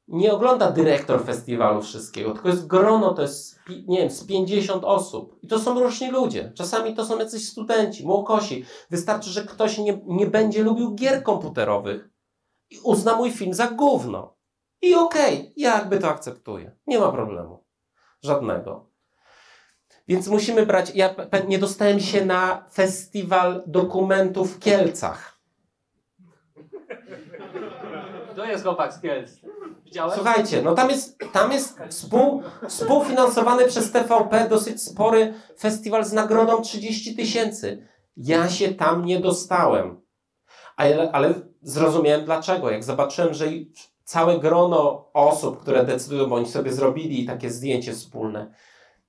nie ogląda dyrektor festiwalu wszystkiego, tylko jest grono, to jest, nie wiem, z 50 osób. I to są różni ludzie. Czasami to są jacyś studenci, młokosi. Wystarczy, że ktoś nie będzie lubił gier komputerowych i uzna mój film za gówno. I okej, ja jakby to akceptuję. Nie ma problemu. Żadnego. Więc musimy brać... Ja nie dostałem się na festiwal dokumentów w Kielcach. To jest chłopak z Kielc. Widziałeś? Słuchajcie, no tam jest współfinansowany przez TVP dosyć spory festiwal z nagrodą 30 000. Ja się tam nie dostałem. Ale zrozumiałem dlaczego. Jak zobaczyłem, że całe grono osób, które decydują, bo oni sobie zrobili takie zdjęcie wspólne,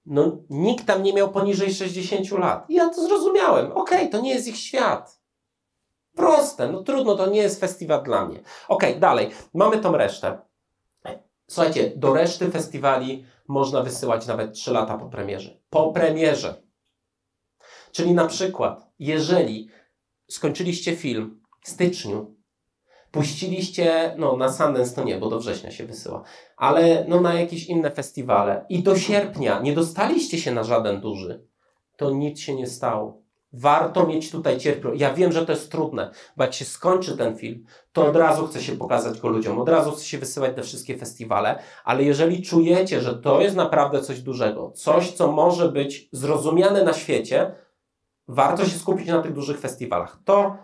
no nikt tam nie miał poniżej 60 lat. I ja to zrozumiałem. Okej, to nie jest ich świat. Proste, no trudno, to nie jest festiwal dla mnie. Okej, dalej. Mamy tą resztę. Słuchajcie, do reszty festiwali można wysyłać nawet 3 lata po premierze. Po premierze. Czyli na przykład, jeżeli skończyliście film w styczniu, puściliście, no na Sundance to nie, bo do września się wysyła, ale no na jakieś inne festiwale i do sierpnia nie dostaliście się na żaden duży, to nic się nie stało. Warto mieć tutaj cierpliwość. Ja wiem, że to jest trudne, bo jak się skończy ten film, to od razu chce się pokazać go ludziom, od razu chce się wysyłać te wszystkie festiwale, ale jeżeli czujecie, że to jest naprawdę coś dużego, coś, co może być zrozumiane na świecie, warto się skupić na tych dużych festiwalach. To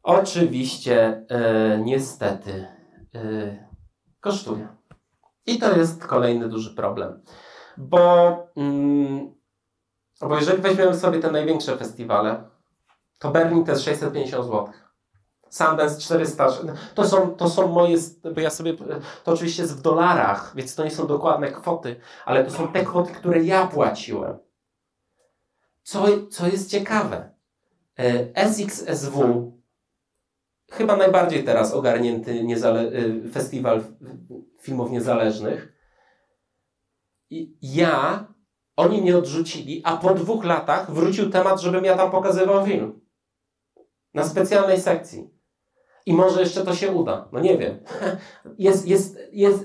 oczywiście niestety kosztuje. I to jest kolejny duży problem. Bo jeżeli weźmiemy sobie te największe festiwale, to Berlin to jest 650 zł. Sundance 400. To są moje, bo ja sobie, to oczywiście jest w dolarach, więc to nie są dokładne kwoty, ale to są te kwoty, które ja płaciłem. Co jest ciekawe, SXSW, chyba najbardziej teraz ogarnięty festiwal filmów niezależnych, oni mnie odrzucili, a po 2 latach wrócił temat, żebym ja tam pokazywał film. Na specjalnej sekcji. I może jeszcze to się uda. No nie wiem.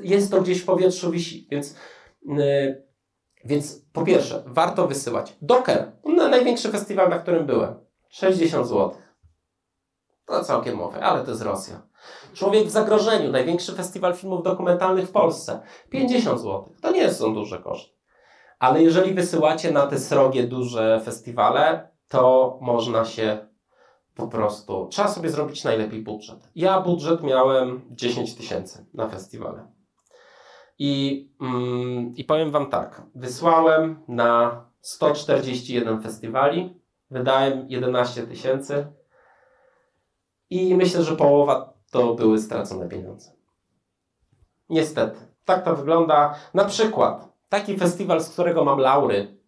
Jest to gdzieś w powietrzu wisi. Więc po pierwsze, warto wysyłać. Docker, największy festiwal, na którym byłem. 60 zł. To całkiem mowy, ale to jest Rosja. Człowiek w zagrożeniu, największy festiwal filmów dokumentalnych w Polsce. 50 zł. To nie są duże koszty. Ale jeżeli wysyłacie na te srogie, duże festiwale, to można się po prostu... Trzeba sobie zrobić najlepiej budżet. Ja budżet miałem 10 000 na festiwale. I powiem wam tak. Wysłałem na 141 festiwali. Wydałem 11 000. I myślę, że połowa to były stracone pieniądze. Niestety. Tak to wygląda. Na przykład taki festiwal, z którego mam laury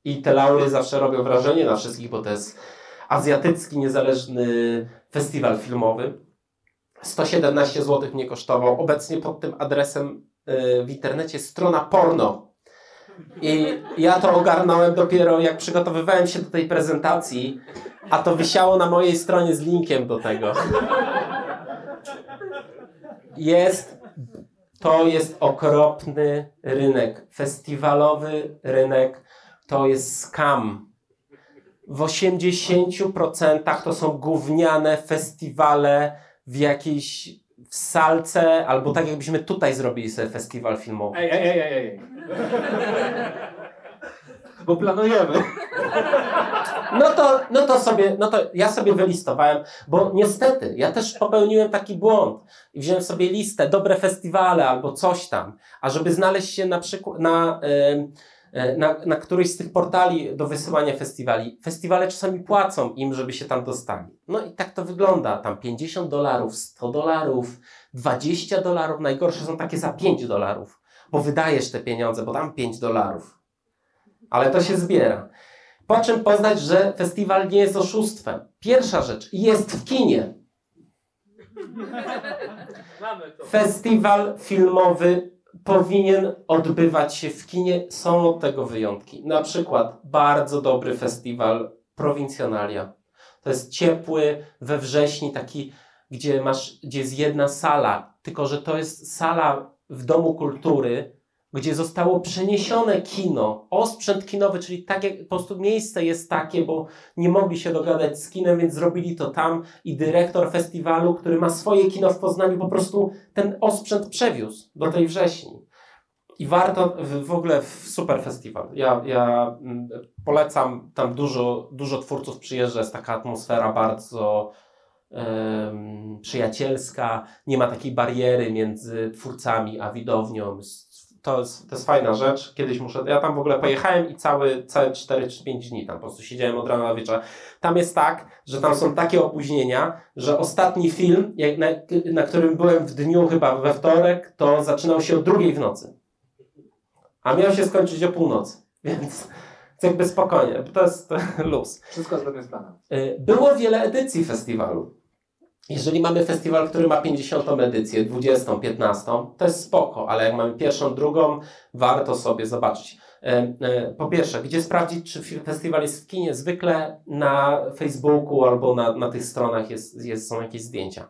i te laury zawsze robią wrażenie na wszystkich, bo to jest azjatycki, niezależny festiwal filmowy. 117 zł mnie kosztował. Obecnie pod tym adresem w internecie strona porno. I ja to ogarnąłem dopiero jak przygotowywałem się do tej prezentacji, a to wisiało na mojej stronie z linkiem do tego. To jest okropny rynek. Festiwalowy rynek to jest scam. W 80% to są gówniane festiwale w jakiejś salce, albo tak jakbyśmy tutaj zrobili sobie festiwal filmowy. Ej. Bo planujemy. No to ja sobie wylistowałem, bo niestety ja też popełniłem taki błąd i wziąłem sobie listę, dobre festiwale albo coś tam, a żeby znaleźć się na przykład na któryś z tych portali do wysyłania festiwali. Festiwale czasami płacą im, żeby się tam dostali. No i tak to wygląda. Tam $50, $100, $20. Najgorsze są takie za $5, bo wydajesz te pieniądze, bo tam $5. Ale to się zbiera. Po czym poznać, że festiwal nie jest oszustwem. Pierwsza rzecz, jest w kinie. Festiwal filmowy powinien odbywać się w kinie. Są od tego wyjątki. Na przykład bardzo dobry festiwal Prowincjonalia. To jest ciepły, we wrześniu, taki, gdzie jest jedna sala, tylko że to jest sala w Domu Kultury, gdzie zostało przeniesione kino, osprzęt kinowy, czyli tak jak po prostu miejsce jest takie, bo nie mogli się dogadać z kinem, więc zrobili to tam i dyrektor festiwalu, który ma swoje kino w Poznaniu, po prostu ten osprzęt przewiózł do tej wrześni. I warto, w ogóle super festiwal. Ja polecam, tam dużo twórców przyjeżdża, jest taka atmosfera bardzo przyjacielska, nie ma takiej bariery między twórcami a widownią. To jest fajna rzecz. Kiedyś ja tam w ogóle pojechałem i całe 4 czy 5 dni tam po prostu siedziałem od rana do wieczora. Tam jest tak, że tam są takie opóźnienia, że ostatni film, na którym byłem w dniu chyba we wtorek, to zaczynał się o 2 w nocy. A miał się skończyć o północy. Więc jakby spokojnie, to jest luz. Wszystko zgodnie z planem. Było wiele edycji festiwalu. Jeżeli mamy festiwal, który ma 50. edycję, 20., 15., to jest spoko, ale jak mamy pierwszą, drugą, warto sobie zobaczyć. Po pierwsze, gdzie sprawdzić, czy festiwal jest w kinie? Zwykle na Facebooku albo na tych stronach są jakieś zdjęcia.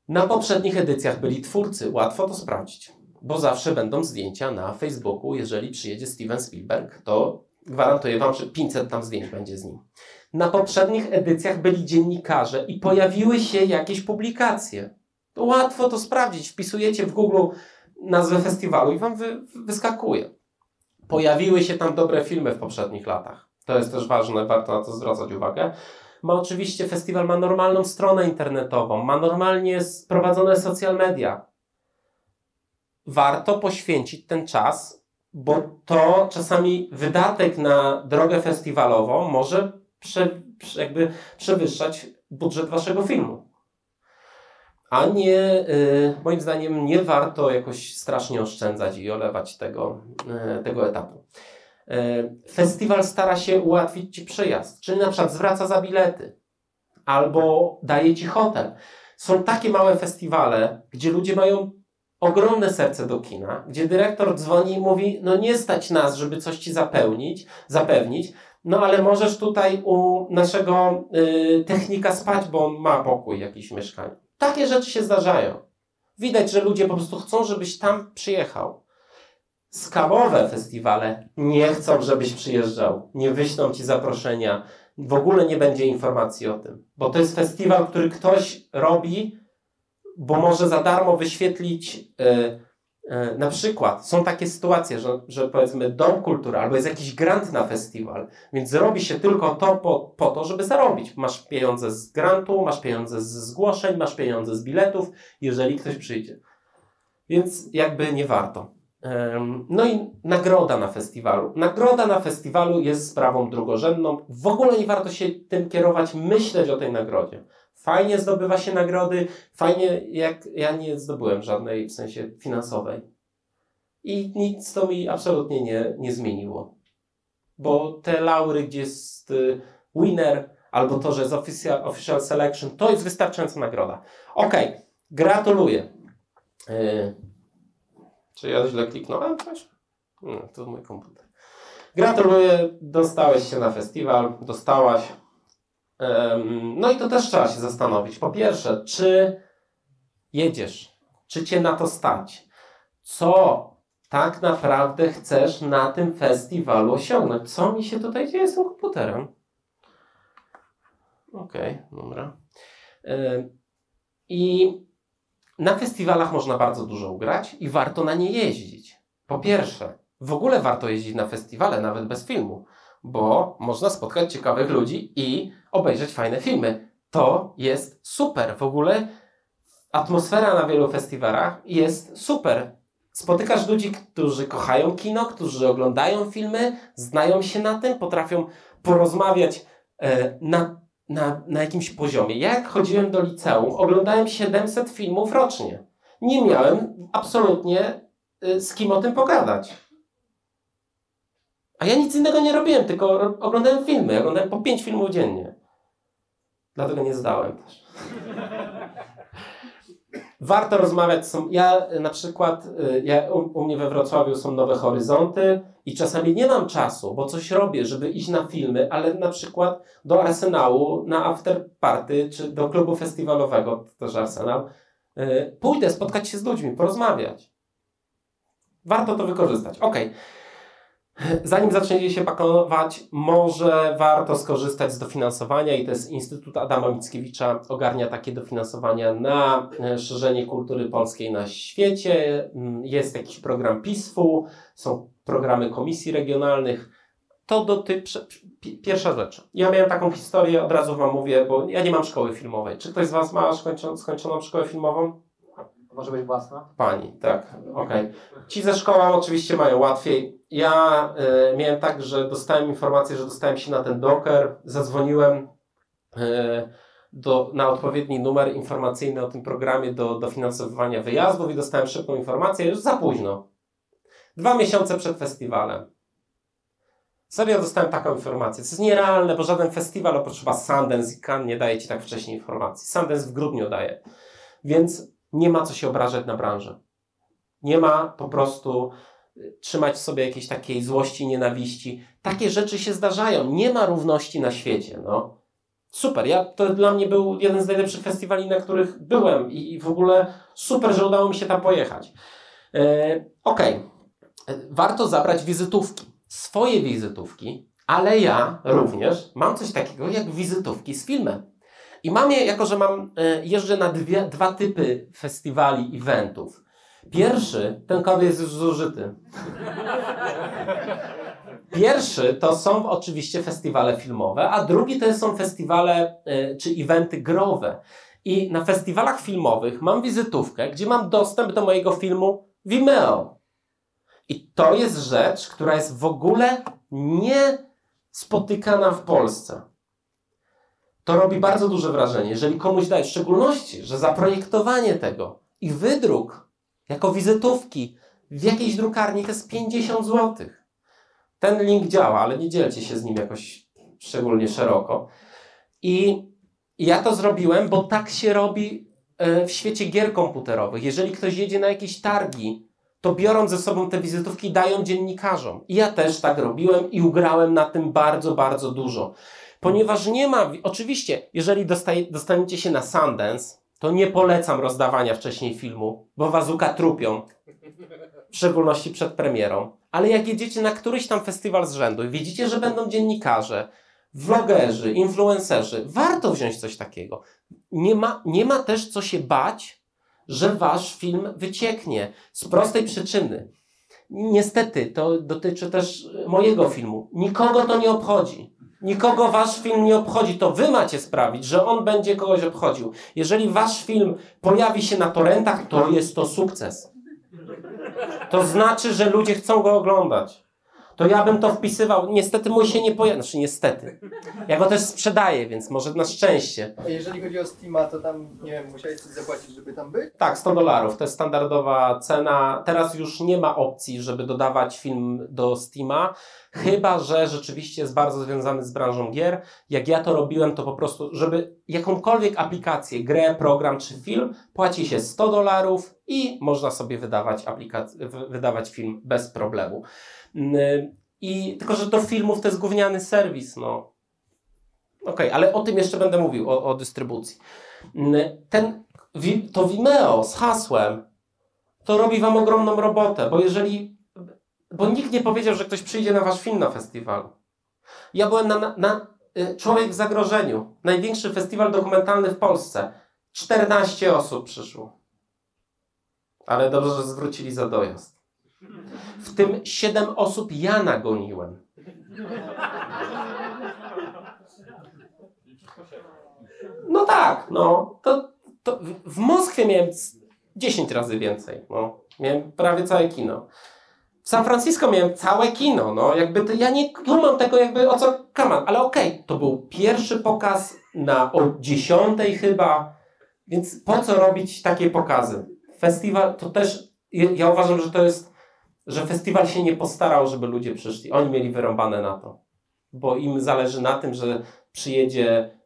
Na poprzednich edycjach byli twórcy, łatwo to sprawdzić, bo zawsze będą zdjęcia na Facebooku. Jeżeli przyjedzie Steven Spielberg, to gwarantuję wam, że 500 tam zdjęć będzie z nim. Na poprzednich edycjach byli dziennikarze i pojawiły się jakieś publikacje. To łatwo to sprawdzić. Wpisujecie w Google nazwę festiwalu i wam wyskakuje. Pojawiły się tam dobre filmy w poprzednich latach. To jest też ważne, warto na to zwracać uwagę. Oczywiście festiwal ma normalną stronę internetową, ma normalnie prowadzone social media. Warto poświęcić ten czas, bo to czasami wydatek na drogę festiwalową może przewyższać budżet waszego filmu. A nie, moim zdaniem, nie warto jakoś strasznie oszczędzać i olewać tego etapu. Festiwal stara się ułatwić ci przyjazd, czyli na przykład zwraca za bilety albo daje ci hotel. Są takie małe festiwale, gdzie ludzie mają ogromne serce do kina, gdzie dyrektor dzwoni i mówi, no nie stać nas, żeby coś ci zapewnić, no ale możesz tutaj u naszego technika spać, bo on ma pokój jakiś w mieszkaniu. Takie rzeczy się zdarzają. Widać, że ludzie po prostu chcą, żebyś tam przyjechał. Skamowe festiwale nie chcą, żebyś przyjeżdżał. Nie wyślą ci zaproszenia. W ogóle nie będzie informacji o tym. Bo to jest festiwal, który ktoś robi, bo może za darmo wyświetlić na przykład. Są takie sytuacje, że powiedzmy Dom Kultury albo jest jakiś grant na festiwal, więc robi się tylko to po to, żeby zarobić. Masz pieniądze z grantu, masz pieniądze z zgłoszeń, masz pieniądze z biletów, jeżeli ktoś przyjdzie. Więc jakby nie warto. No i nagroda na festiwalu. Nagroda na festiwalu jest sprawą drugorzędną. W ogóle nie warto się tym kierować, myśleć o tej nagrodzie. Fajnie zdobywa się nagrody, fajnie, jak ja nie zdobyłem żadnej w sensie finansowej. I nic to mi absolutnie nie zmieniło. Bo te laury, gdzie jest winner, albo to, że jest official selection, to jest wystarczająca nagroda. Okej, gratuluję. Czy ja źle kliknąłem coś? Nie, to mój komputer. Gratuluję, dostałeś się na festiwal, dostałaś. No i to też trzeba się zastanowić. Po pierwsze, czy jedziesz? Czy cię na to stać? Co tak naprawdę chcesz na tym festiwalu osiągnąć? Co mi się tutaj dzieje z tym komputerem? Okej, dobra. I na festiwalach można bardzo dużo ugrać i warto na nie jeździć. Po pierwsze, w ogóle warto jeździć na festiwale, nawet bez filmu, bo można spotkać ciekawych ludzi i obejrzeć fajne filmy. To jest super. W ogóle atmosfera na wielu festiwalach jest super. Spotykasz ludzi, którzy kochają kino, którzy oglądają filmy, znają się na tym, potrafią porozmawiać na jakimś poziomie. Ja jak chodziłem do liceum, oglądałem 700 filmów rocznie. Nie miałem absolutnie z kim o tym pogadać. A ja nic innego nie robiłem, tylko oglądałem filmy. Oglądałem po 5 filmów dziennie. Dlatego nie zdałem też. Warto rozmawiać. Ja na przykład, u mnie we Wrocławiu są Nowe Horyzonty i czasami nie mam czasu, bo coś robię, żeby iść na filmy, ale na przykład do Arsenału na afterparty, czy do klubu festiwalowego, to też Arsenał, pójdę spotkać się z ludźmi, porozmawiać. Warto to wykorzystać. Okej. Zanim zaczniecie się pakować, może warto skorzystać z dofinansowania i to jest Instytut Adama Mickiewicza, ogarnia takie dofinansowania na szerzenie kultury polskiej na świecie. Jest jakiś program PISF-u, są programy komisji regionalnych. To dotyczy... Pierwsza rzecz. Ja miałem taką historię, od razu wam mówię, bo ja nie mam szkoły filmowej. Czy ktoś z was ma skończoną szkołę filmową? Może być własna? Pani, tak, okej. Ci ze szkołą oczywiście mają łatwiej. Ja miałem tak, że dostałem informację, że dostałem się na ten docker, zadzwoniłem na odpowiedni numer informacyjny o tym programie do dofinansowywania wyjazdów i dostałem szybką informację, już za późno. 2 miesiące przed festiwalem. Serio dostałem taką informację. To jest nierealne, bo żaden festiwal, oprócz chyba Sundance i Cannes, nie daje ci tak wcześniej informacji. Sundance w grudniu daje. Więc nie ma co się obrażać na branżę. Nie ma po prostu trzymać w sobie jakiejś takiej złości, nienawiści. Takie rzeczy się zdarzają. Nie ma równości na świecie. No. Super. To dla mnie był jeden z najlepszych festiwali, na których byłem i w ogóle super, że udało mi się tam pojechać. Okej. Warto zabrać wizytówki. Swoje wizytówki, ale ja również mam coś takiego jak wizytówki z filmem. I mam je, jako że jeżdżę na dwa typy festiwali, eventów. Pierwszy, ten kod jest już zużyty. Pierwszy to są oczywiście festiwale filmowe, a drugi to są festiwale czy eventy growe. I na festiwalach filmowych mam wizytówkę, gdzie mam dostęp do mojego filmu Vimeo. I to jest rzecz, która jest w ogóle niespotykana w Polsce. To robi bardzo duże wrażenie, jeżeli komuś daje, w szczególności, że zaprojektowanie tego i wydruk jako wizytówki w jakiejś drukarni to jest 50 zł. Ten link działa, ale nie dzielcie się z nim jakoś szczególnie szeroko. I ja to zrobiłem, bo tak się robi w świecie gier komputerowych. Jeżeli ktoś jedzie na jakieś targi, to biorą ze sobą te wizytówki i dają dziennikarzom. I ja też tak robiłem i ugrałem na tym bardzo, bardzo dużo. Ponieważ nie ma... Oczywiście, jeżeli dostaniecie się na Sundance, to nie polecam rozdawania wcześniej filmu, bo was ukatrupią. W szczególności przed premierą. Ale jak jedziecie na któryś tam festiwal z rzędu i widzicie, że będą dziennikarze, vlogerzy, influencerzy, warto wziąć coś takiego. Nie ma też co się bać, że wasz film wycieknie. Z prostej przyczyny. Niestety, to dotyczy też mojego filmu. Nikogo to nie obchodzi. Nikogo wasz film nie obchodzi. To wy macie sprawić, że on będzie kogoś obchodził. Jeżeli wasz film pojawi się na torrentach, to jest to sukces. To znaczy, że ludzie chcą go oglądać. To ja bym to wpisywał. Niestety mój się nie pojawi. Znaczy niestety. Ja go też sprzedaję, więc może na szczęście. A jeżeli chodzi o Steama, to tam, nie wiem, musiałeś coś zapłacić, żeby tam być? Tak, $100. To jest standardowa cena. Teraz już nie ma opcji, żeby dodawać film do Steama. Chyba że rzeczywiście jest bardzo związany z branżą gier. Jak ja to robiłem, to po prostu, żeby jakąkolwiek aplikację, grę, program czy film, płaci się $100 i można sobie wydawać film bez problemu. Tylko, że do filmów to jest gówniany serwis, no. Okej, ale o tym jeszcze będę mówił, o dystrybucji. To Vimeo z hasłem, to robi wam ogromną robotę, bo nikt nie powiedział, że ktoś przyjdzie na wasz film na festiwalu. Ja byłem na Człowiek w zagrożeniu, największy festiwal dokumentalny w Polsce. 14 osób przyszło. Ale dobrze, że zwrócili za dojazd. W tym 7 osób ja nagoniłem. No tak, no. To w Moskwie miałem 10 razy więcej. No. Miałem prawie całe kino. W San Francisco miałem całe kino, no jakby to, ja nie kumam tego jakby o co kaman, ale okej, to był pierwszy pokaz o 10:00 chyba, więc po co robić takie pokazy? Festiwal to też, ja uważam, że to jest, że festiwal się nie postarał, żeby ludzie przyszli. Oni mieli wyrąbane na to, bo im zależy na tym, że przyjedzie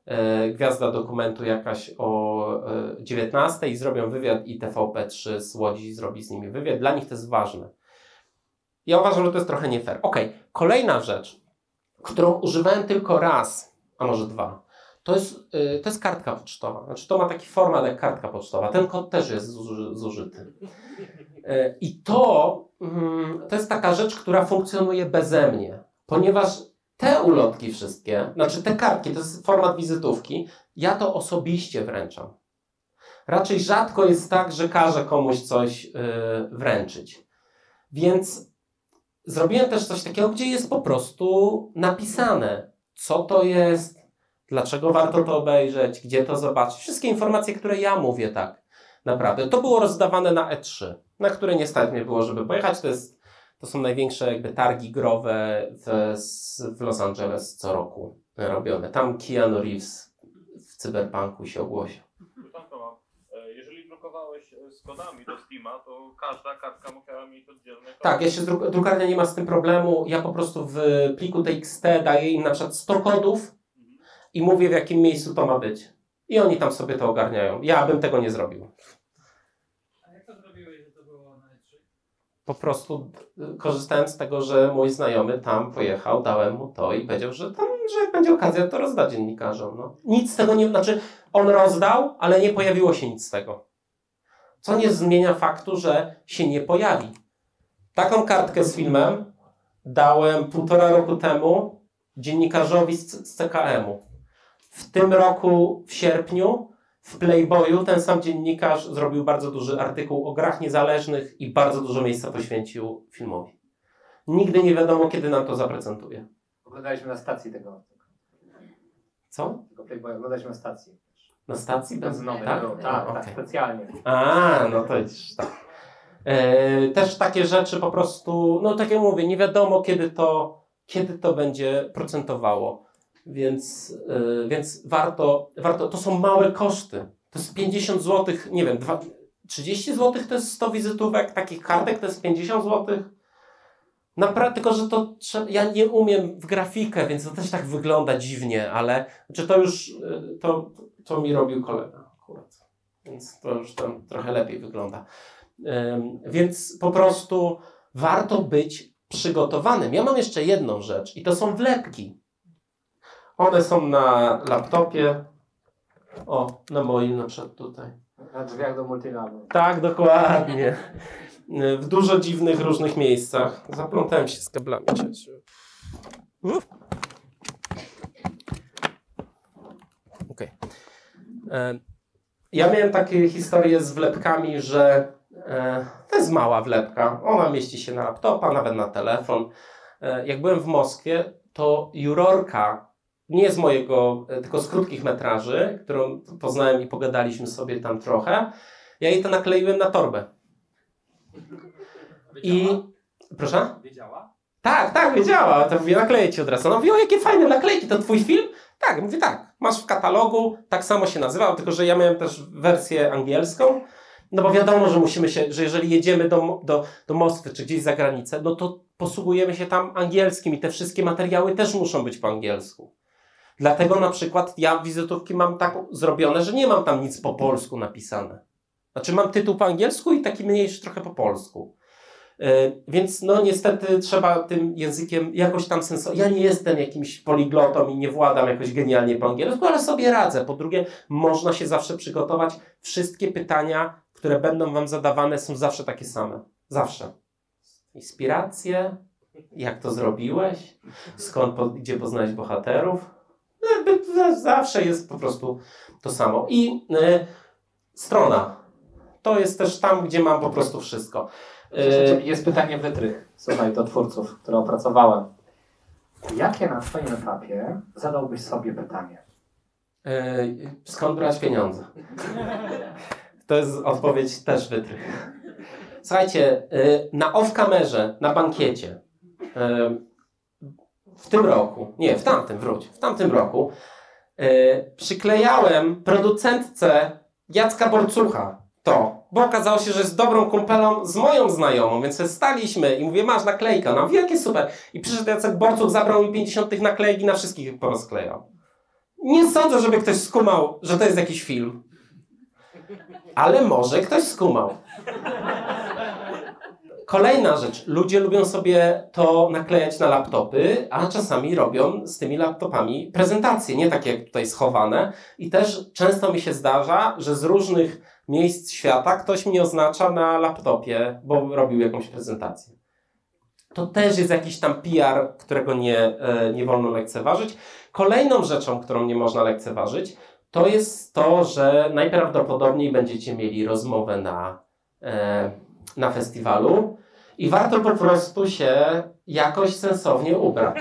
gwiazda dokumentu jakaś o 19:00 i zrobią wywiad i TVP3 z Łodzi zrobi z nimi wywiad. Dla nich to jest ważne. Ja uważam, że to jest trochę nie fair. Okej, kolejna rzecz, którą używałem tylko raz, a może dwa, to jest kartka pocztowa. Znaczy to ma taki format jak kartka pocztowa. Ten kod też jest zużyty. I to jest taka rzecz, która funkcjonuje beze mnie, ponieważ te ulotki wszystkie, znaczy te kartki, to jest format wizytówki, ja to osobiście wręczam. Raczej rzadko jest tak, że każę komuś coś wręczyć. Więc zrobiłem też coś takiego, gdzie jest po prostu napisane, co to jest, dlaczego warto to obejrzeć, gdzie to zobaczyć. Wszystkie informacje, które ja mówię tak naprawdę. To było rozdawane na E3, na które nie stać mnie było, żeby pojechać. To są największe jakby targi growe w Los Angeles co roku robione. Tam Keanu Reeves w Cyberpunku się ogłosił. Jeżeli drukowałeś z kodami do Steama, to każda kartka musiała mieć oddzielne kody. Tak, drukarnia nie ma z tym problemu. Ja po prostu w pliku TXT daję im na przykład 100 kodów i mówię, w jakim miejscu to ma być. I oni tam sobie to ogarniają. Ja bym tego nie zrobił. A jak to zrobiłeś, że to było na E3? Po prostu korzystałem z tego, że mój znajomy tam pojechał, dałem mu to i powiedział, że jak będzie okazja, to rozda dziennikarzom. No. Nic z tego nie... Znaczy, on rozdał, ale nie pojawiło się nic z tego. Co nie zmienia faktu, że się nie pojawi. Taką kartkę z filmem dałem 1,5 roku temu dziennikarzowi z CKM-u. W tym roku, w sierpniu, w Playboyu ten sam dziennikarz zrobił bardzo duży artykuł o grach niezależnych i bardzo dużo miejsca poświęcił filmowi. Nigdy nie wiadomo, kiedy nam to zaprezentuje. Oglądaliśmy na stacji tego. Co? Tego Playboya oglądaliśmy na stacji. Na stacji Benzynowej. Tak? Tak, okej. tak, specjalnie. No to jest tak. Też takie rzeczy po prostu, no tak jak mówię, nie wiadomo kiedy to będzie procentowało. Więc warto, to są małe koszty. To jest 50 zł, nie wiem, 30 zł to jest 100 wizytówek, takich kartek to jest 50 zł. Naprawdę, tylko że ja nie umiem w grafikę, więc to też tak wygląda dziwnie, ale znaczy to już, to mi robił kolega akurat. Więc to już tam trochę lepiej wygląda. Więc po prostu warto być przygotowanym. Ja mam jeszcze jedną rzecz i to są wlepki. One są na laptopie. O, na moim na przykład tutaj. Na drzwiach do Multilabu. Tak, dokładnie. W dużo dziwnych różnych miejscach. Zaplątałem się z kablami. Okej. Ja miałem takie historie z wlepkami, że to jest mała wlepka. Ona mieści się na laptopa, nawet na telefon. Jak byłem w Moskwie, to jurorka, nie z mojego, tylko z krótkich metraży, którą poznałem i pogadaliśmy sobie tam trochę, ja jej to nakleiłem na torbę. Wiedziała? I... Proszę? Wiedziała? Tak, wiedziała. To mówię, nakleję ci od razu. Ona mówi, o jakie fajne naklejki, to twój film? Tak, mówię, tak. Masz w katalogu, tak samo się nazywał, tylko że ja miałem też wersję angielską, no bo wiadomo, że musimy się, że jeżeli jedziemy do Moskwy czy gdzieś za granicę, no to posługujemy się tam angielskim i te wszystkie materiały też muszą być po angielsku. Dlatego na przykład ja wizytówki mam tak zrobione, że nie mam tam nic po polsku napisane. Znaczy mam tytuł po angielsku i taki mniejszy trochę po polsku. Więc no niestety trzeba tym językiem jakoś tam Ja nie jestem jakimś poliglotą i nie władam jakoś genialnie po angielsku, ale sobie radzę. Po drugie, można się zawsze przygotować. Wszystkie pytania, które będą wam zadawane, są zawsze takie same. Zawsze. Inspiracje? Jak to zrobiłeś? Gdzie poznałeś bohaterów? Zawsze jest po prostu to samo. I strona. To jest też tam, gdzie mam po prostu wszystko. Jest pytanie wytrych, słuchaj, do twórców, które opracowałem. Jakie na swoim etapie zadałbyś sobie pytanie? Skąd brać pieniądze? To jest odpowiedź też wytrych. Słuchajcie, na off-kamerze, na bankiecie w tym roku, nie, w tamtym roku przyklejałem producentce Jacka Borcucha bo okazało się, że jest dobrą kumpelą z moją znajomą, więc się staliśmy i mówię, masz naklejkę. Ona mówi, jakie super. I przyszedł Jacek Borcuch, zabrał mi 50 tych naklejek i na wszystkich porozklejał. Nie sądzę, żeby ktoś skumał, że to jest jakiś film. Ale może ktoś skumał. Kolejna rzecz. Ludzie lubią sobie to naklejać na laptopy, a czasami robią z tymi laptopami prezentacje, nie takie jak tutaj schowane. I też często mi się zdarza, że z różnych miejsc świata ktoś mnie oznacza na laptopie, bo robił jakąś prezentację. To też jest jakiś tam PR, którego nie wolno lekceważyć. Kolejną rzeczą, którą nie można lekceważyć, to jest to, że najprawdopodobniej będziecie mieli rozmowę na festiwalu i warto po prostu się jakoś sensownie ubrać.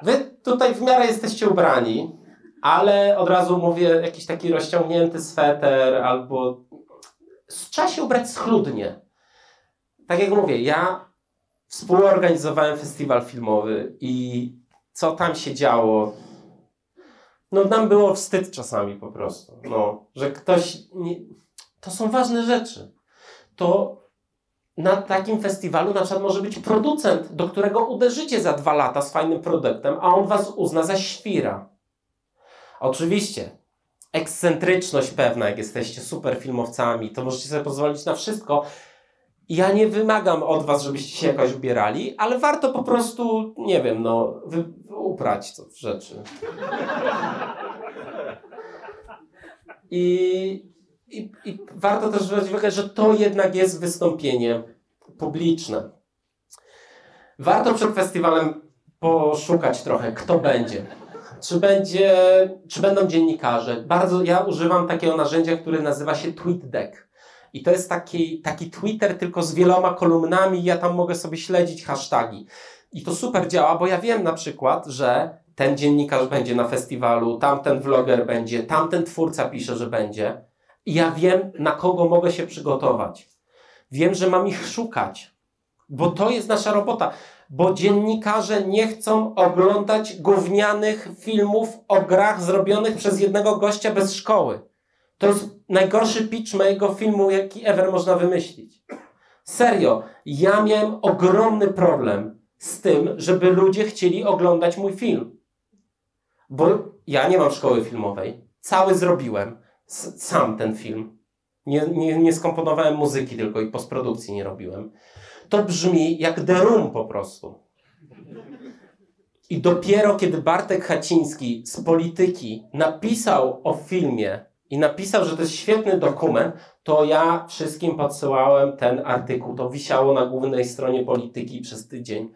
Wy tutaj w miarę jesteście ubrani, ale od razu mówię, jakiś taki rozciągnięty sweter albo... Trzeba się ubrać schludnie. Tak jak mówię, ja współorganizowałem festiwal filmowy i co tam się działo, no nam było wstyd czasami po prostu, że ktoś... To są ważne rzeczy. To na takim festiwalu na przykład może być producent, do którego uderzycie za 2 lata z fajnym produktem, a on was uzna za świra. Oczywiście, ekscentryczność pewna, jak jesteście super filmowcami, to możecie sobie pozwolić na wszystko. Ja nie wymagam od was, żebyście się jakoś ubierali, ale warto po prostu, nie wiem, uprać w rzeczy. I warto też zwrócić uwagę, że to jednak jest wystąpienie publiczne. Warto przed festiwalem poszukać trochę, kto będzie. Czy będą dziennikarze. Ja używam takiego narzędzia, które nazywa się TweetDeck. I to jest taki Twitter tylko z wieloma kolumnami. Ja tam mogę sobie śledzić hasztagi. I to super działa, bo ja wiem na przykład, że ten dziennikarz będzie na festiwalu, tamten vloger będzie, tamten twórca pisze, że będzie. I ja wiem, na kogo mogę się przygotować. Wiem, że mam ich szukać. Bo to jest nasza robota. Bo dziennikarze nie chcą oglądać gównianych filmów o grach zrobionych przez jednego gościa bez szkoły. To jest najgorszy pitch mojego filmu, jaki ever można wymyślić. Serio, ja miałem ogromny problem z tym, żeby ludzie chcieli oglądać mój film. Bo ja nie mam szkoły filmowej. Cały zrobiłem. Sam ten film. Nie skomponowałem muzyki tylko i postprodukcji nie robiłem. To brzmi jak The Room po prostu. I dopiero kiedy Bartek Haciński z Polityki napisał o filmie i napisał, że to jest świetny dokument, to ja wszystkim podsyłałem ten artykuł. To wisiało na głównej stronie Polityki przez tydzień.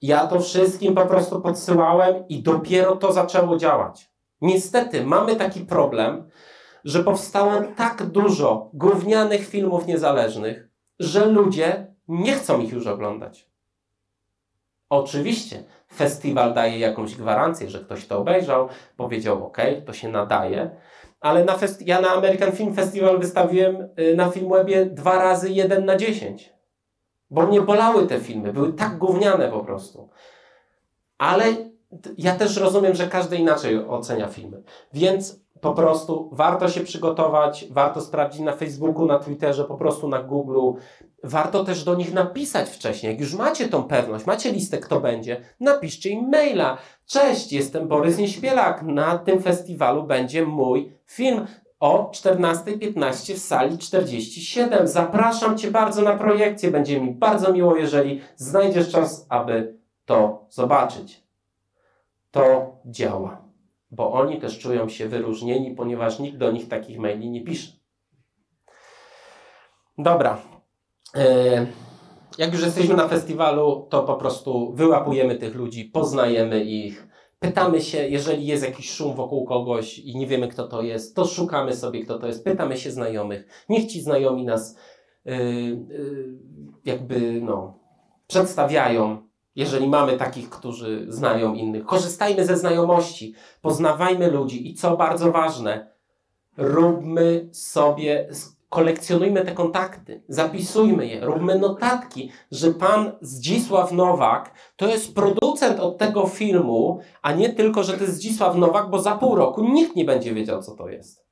Ja to wszystkim po prostu podsyłałem i dopiero to zaczęło działać. Niestety mamy taki problem, że powstało tak dużo gównianych filmów niezależnych, że ludzie nie chcą ich już oglądać. Oczywiście festiwal daje jakąś gwarancję, że ktoś to obejrzał, powiedział ok, to się nadaje, ale ja na American Film Festival wystawiłem na Filmwebie 2 razy 1 na 10. Bo mnie bolały te filmy, były tak gówniane po prostu. Ale ja też rozumiem, że każdy inaczej ocenia filmy. Więc po prostu warto się przygotować, warto sprawdzić na Facebooku, na Twitterze, po prostu na Google'u. Warto też do nich napisać wcześniej. Jak już macie tą pewność, macie listę, kto będzie, napiszcie im maila. Cześć, jestem Borys Nieśpielak. Na tym festiwalu będzie mój film o 14:15 w sali 47. Zapraszam Cię bardzo na projekcję. Będzie mi bardzo miło, jeżeli znajdziesz czas, aby to zobaczyć. To działa. Bo oni też czują się wyróżnieni, ponieważ nikt do nich takich maili nie pisze. Dobra. Jak już jesteśmy na festiwalu, to po prostu wyłapujemy tych ludzi, poznajemy ich, pytamy się, jeżeli jest jakiś szum wokół kogoś i nie wiemy, kto to jest, to szukamy sobie, kto to jest, pytamy się znajomych. Niech ci znajomi nas przedstawiają. Jeżeli mamy takich, którzy znają innych, korzystajmy ze znajomości, poznawajmy ludzi i co bardzo ważne, róbmy sobie, kolekcjonujmy te kontakty, zapisujmy je, róbmy notatki, że pan Zdzisław Nowak to jest producent od tego filmu, a nie tylko, że to jest Zdzisław Nowak, bo za pół roku nikt nie będzie wiedział, co to jest.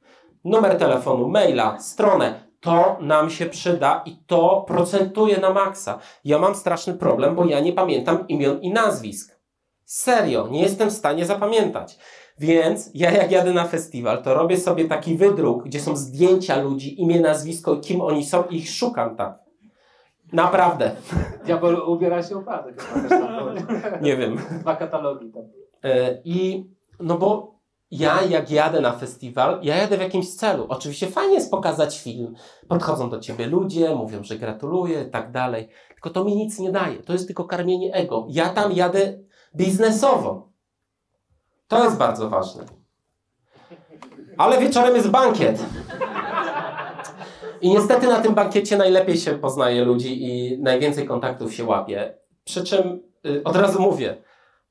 Numer telefonu, maila, stronę, to nam się przyda i to procentuje na maksa. Ja mam straszny problem, bo ja nie pamiętam imion i nazwisk. Serio, nie jestem w stanie zapamiętać. Więc ja jak jadę na festiwal, to robię sobie taki wydruk, gdzie są zdjęcia ludzi, imię, nazwisko, kim oni są i ich szukam tak. Naprawdę. Diabeł ubiera się upadek. Nie wiem. 2 katalogi tam. No bo ja jak jadę na festiwal, ja jadę w jakimś celu. Oczywiście fajnie jest pokazać film. Podchodzą do ciebie ludzie, mówią, że gratuluję i tak dalej. Tylko to mi nic nie daje. To jest tylko karmienie ego. Ja tam jadę biznesowo. To jest bardzo ważne. Ale wieczorem jest bankiet. I niestety na tym bankiecie najlepiej się poznaje ludzi i najwięcej kontaktów się łapie. Przy czym od razu mówię,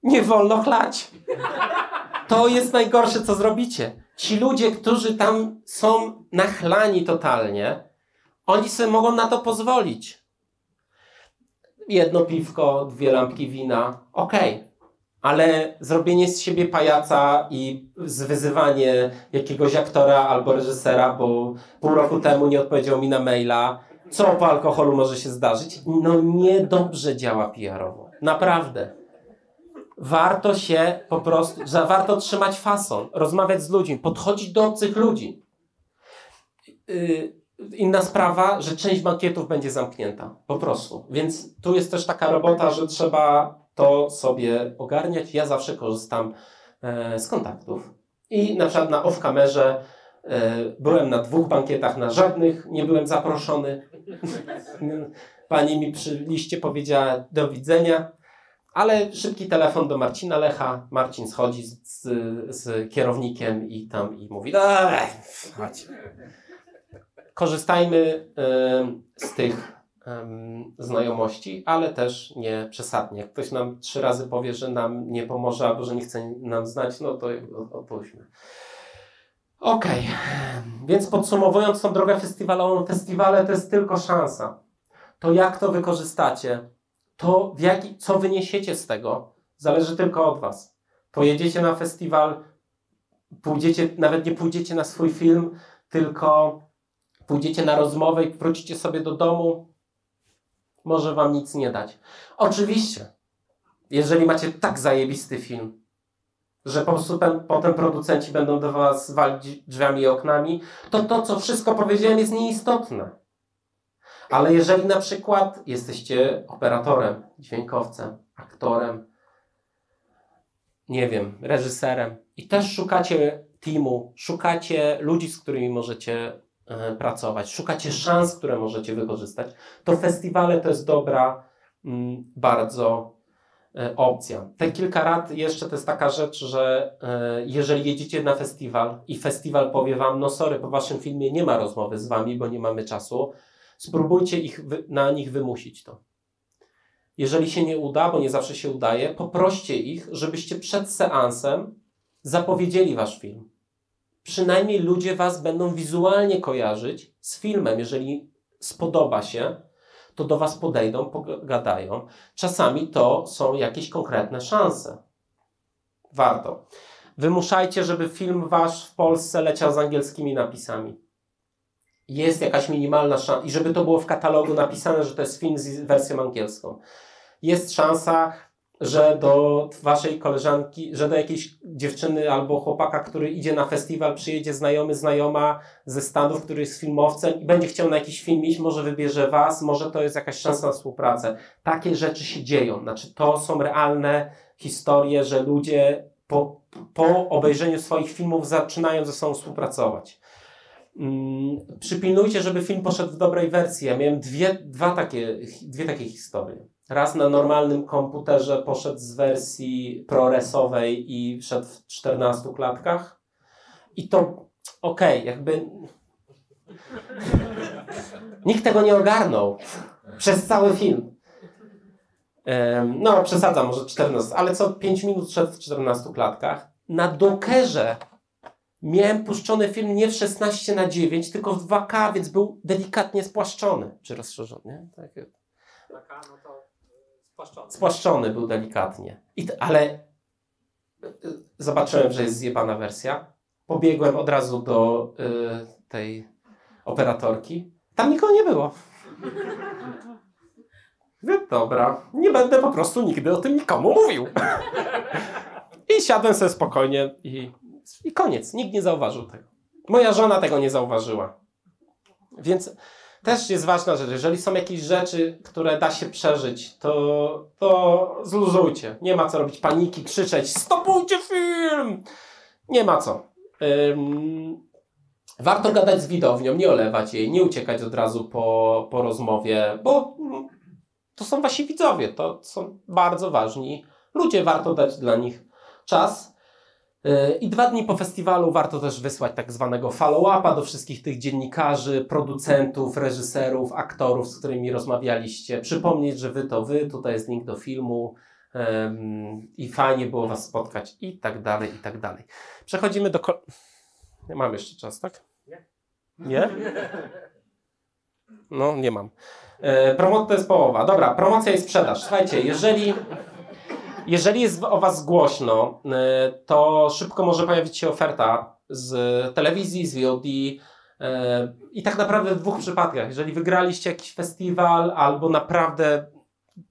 nie wolno chlać. To jest najgorsze, co zrobicie. Ci ludzie, którzy tam są nachlani totalnie, oni sobie mogą na to pozwolić. 1 piwko, 2 lampki wina, okej. Ale zrobienie z siebie pajaca i zwyzywanie jakiegoś aktora albo reżysera, bo pół roku temu nie odpowiedział mi na maila, co po alkoholu może się zdarzyć, no niedobrze działa PR-owo. Naprawdę. Warto się po prostu, warto trzymać fason, rozmawiać z ludźmi, podchodzić do obcych ludzi. Inna sprawa, że część bankietów będzie zamknięta. Po prostu. Więc tu jest też taka robota, że trzeba to sobie ogarniać. Ja zawsze korzystam z kontaktów. I na przykład na off-kamerze byłem na 2 bankietach, na żadnych nie byłem zaproszony. Pani mi przy liście powiedziała do widzenia, ale szybki telefon do Marcina Lecha. Marcin schodzi z kierownikiem i mówi, chodź. Korzystajmy z tych znajomości, ale też nie przesadnie. Jak ktoś nam 3 razy powie, że nam nie pomoże albo że nie chce nam znać, no to odpuśćmy. Okej. Więc podsumowując tą drogę festiwalową, festiwale to jest tylko szansa. To jak to wykorzystacie, to co wyniesiecie z tego, zależy tylko od was. Pojedziecie na festiwal, nawet nie pójdziecie na swój film, tylko pójdziecie na rozmowę i wrócicie sobie do domu, może wam nic nie dać. Oczywiście, jeżeli macie tak zajebisty film, że po prostu potem producenci będą do was walić drzwiami i oknami, to co wszystko powiedziałem jest nieistotne. Ale jeżeli na przykład jesteście operatorem, dźwiękowcem, aktorem, nie wiem, reżyserem i też szukacie teamu, szukacie ludzi, z którymi możecie pracować, szukacie szans, które możecie wykorzystać, to festiwale to jest dobra bardzo opcja. Te kilka rad jeszcze to jest taka rzecz, że jeżeli jedziecie na festiwal i festiwal powie wam, no sorry, po waszym filmie nie ma rozmowy z wami, bo nie mamy czasu, spróbujcie na nich wymusić to. Jeżeli się nie uda, bo nie zawsze się udaje, poproście ich, żebyście przed seansem zapowiedzieli wasz film. Przynajmniej ludzie was będą wizualnie kojarzyć z filmem. Jeżeli spodoba się, to do was podejdą, pogadają. Czasami to są jakieś konkretne szanse. Warto. Wymuszajcie, żeby film wasz w Polsce leciał z angielskimi napisami. Jest jakaś minimalna szansa. I żeby to było w katalogu napisane, że to jest film z wersją angielską. Jest szansa, że do waszej koleżanki, że do jakiejś dziewczyny albo chłopaka, który idzie na festiwal, przyjedzie znajoma ze Stanów, który jest filmowcem i będzie chciał na jakiś film iść, może wybierze was, może to jest jakaś szansa na współpracę. Takie rzeczy się dzieją. Znaczy to są realne historie, że ludzie po obejrzeniu swoich filmów zaczynają ze sobą współpracować. Przypilnujcie, żeby film poszedł w dobrej wersji. Ja miałem dwie takie historie. Raz na normalnym komputerze poszedł z wersji ProResowej i wszedł w 14 klatkach. I to jakby nikt tego nie ogarnął przez cały film. No, przesadzam, może 14, ale co 5 minut szedł w 14 klatkach. Na Dockerze Miałem puszczony film nie w 16:9, tylko w 2K, więc był delikatnie spłaszczony, czy rozszerzony, nie? Tak. Taka, no to spłaszczony. Spłaszczony był delikatnie. Ale zobaczyłem, że jest zjebana wersja. Pobiegłem od razu do tej operatorki. Tam nikogo nie było. Dobra, nie będę po prostu nigdy o tym nikomu mówił. I siadłem sobie spokojnie i koniec. Nikt nie zauważył tego. Moja żona tego nie zauważyła. Więc też jest ważna rzecz. Jeżeli są jakieś rzeczy, które da się przeżyć, to zluzujcie. Nie ma co robić paniki, krzyczeć: stopujcie film! Nie ma co. Warto gadać z widownią, nie olewać jej, nie uciekać od razu po rozmowie, bo to są wasi widzowie, to są bardzo ważni ludzie, warto dać dla nich czas. I 2 dni po festiwalu warto też wysłać tak zwanego follow-upa do wszystkich tych dziennikarzy, producentów, reżyserów, aktorów, z którymi rozmawialiście. Przypomnieć, że wy, tutaj jest link do filmu i fajnie było was spotkać i tak dalej, i tak dalej. Przechodzimy do... Nie mam jeszcze czas, tak? Nie? No, nie mam. Promocja to jest połowa. Dobra, promocja i sprzedaż. Słuchajcie, jeżeli jest o was głośno, to szybko może pojawić się oferta z telewizji, z VOD i tak naprawdę w 2 przypadkach. Jeżeli wygraliście jakiś festiwal, albo naprawdę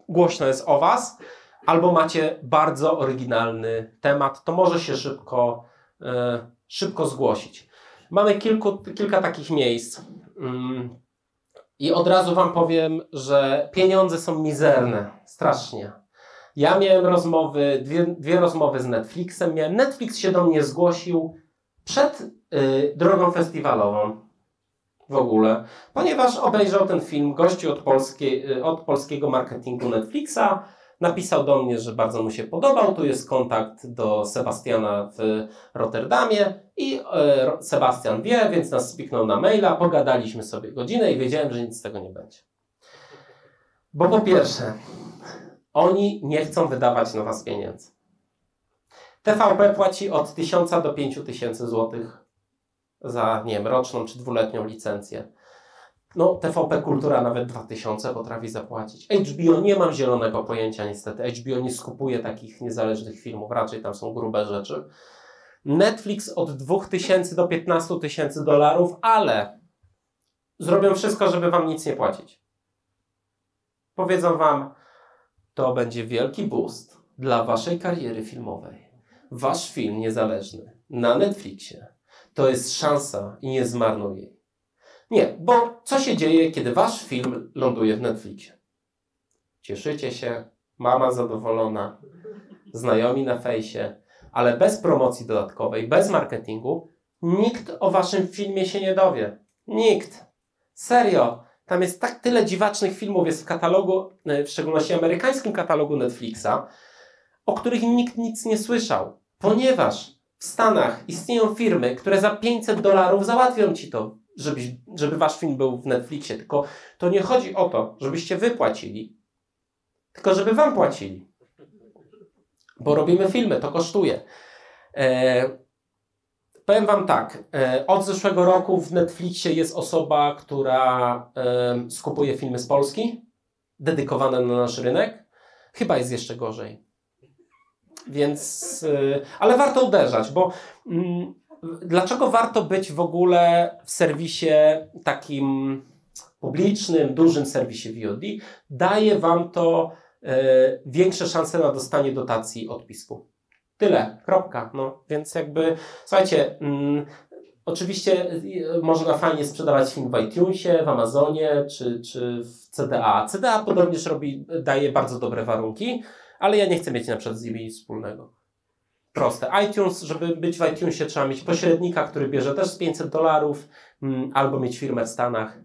głośno jest o was, albo macie bardzo oryginalny temat, to może się szybko zgłosić. Mamy kilka takich miejsc i od razu wam powiem, że pieniądze są mizerne, strasznie. Ja miałem rozmowy, dwie rozmowy z Netflixem. Netflix się do mnie zgłosił przed drogą festiwalową w ogóle, ponieważ obejrzał ten film gościu od polskiego marketingu Netflixa. Napisał do mnie, że bardzo mu się podobał. Tu jest kontakt do Sebastiana w Rotterdamie i Sebastian wie, więc nas spiknął na maila. Pogadaliśmy sobie godzinę i wiedziałem, że nic z tego nie będzie. Bo po pierwsze, oni nie chcą wydawać na was pieniędzy. TVP płaci od 1000 do 5000 złotych za, nie wiem, roczną czy 2-letnią licencję. No, TVP Kultura nawet 2000 potrafi zapłacić. HBO nie mam zielonego pojęcia niestety. HBO nie skupuje takich niezależnych filmów, raczej tam są grube rzeczy. Netflix od 2000 do 15 000 dolarów, ale zrobią wszystko, żeby wam nic nie płacić. Powiedzą wam: to będzie wielki boost dla waszej kariery filmowej. Wasz film niezależny na Netflixie to jest szansa i nie zmarnuj jej. Nie, bo co się dzieje, kiedy wasz film ląduje w Netflixie? Cieszycie się, mama zadowolona, znajomi na fejsie, ale bez promocji dodatkowej, bez marketingu, nikt o waszym filmie się nie dowie. Nikt. Serio. Tam jest tak tyle dziwacznych filmów jest w katalogu, w szczególności amerykańskim katalogu Netflixa, o których nikt nic nie słyszał. Ponieważ w Stanach istnieją firmy, które za $500 załatwią ci to, żeby wasz film był w Netflixie. Tylko to nie chodzi o to, żebyście wy płacili, tylko żeby wam płacili. Bo robimy filmy, to kosztuje. Powiem wam tak, od zeszłego roku w Netflixie jest osoba, która skupuje filmy z Polski, dedykowane na nasz rynek. Chyba jest jeszcze gorzej. Więc, ale warto uderzać, bo dlaczego warto być w ogóle w serwisie takim publicznym, dużym serwisie VOD? Daje wam to większe szanse na dostanie dotacji od PISK-u. Tyle, kropka. No, więc jakby, słuchajcie, oczywiście można fajnie sprzedawać film w iTunesie, w Amazonie czy w CDA. CDA podobnież daje bardzo dobre warunki, ale ja nie chcę mieć na przykład z nimi nic wspólnego. Proste. iTunes, żeby być w iTunesie, trzeba mieć pośrednika, który bierze też z $500, albo mieć firmę w Stanach.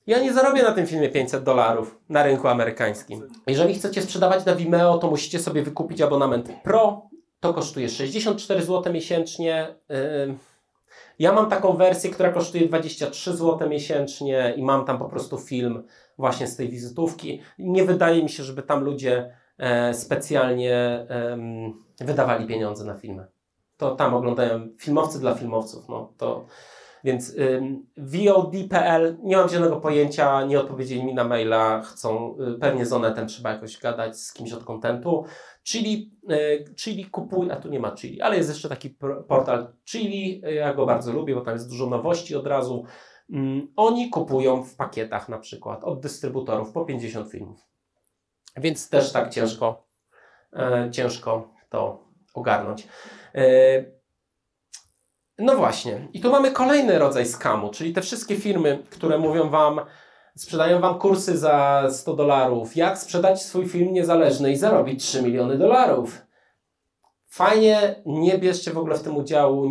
Ja nie zarobię na tym filmie $500 na rynku amerykańskim. Jeżeli chcecie sprzedawać na Vimeo, to musicie sobie wykupić abonament Pro. To kosztuje 64 zł miesięcznie. Ja mam taką wersję, która kosztuje 23 zł miesięcznie i mam tam po prostu film właśnie z tej wizytówki. Nie wydaje mi się, żeby tam ludzie specjalnie wydawali pieniądze na filmy. To tam oglądają filmowcy dla filmowców. No, to, więc VOD.pl, nie mam żadnego pojęcia, nie odpowiedzieli mi na maila, chcą, pewnie z Onetem trzeba jakoś gadać z kimś od kontentu. Chili kupuje, a tu nie ma Chili, ale jest jeszcze taki portal Chili, ja go bardzo lubię, bo tam jest dużo nowości od razu. Oni kupują w pakietach na przykład od dystrybutorów po 50 filmów. Więc też tak ciężko to ogarnąć. No właśnie. I tu mamy kolejny rodzaj skamu, czyli te wszystkie firmy, które mówią wam, sprzedają wam kursy za $100, jak sprzedać swój film niezależny i zarobić $3 miliony. Fajnie, nie bierzcie w ogóle w tym udziału,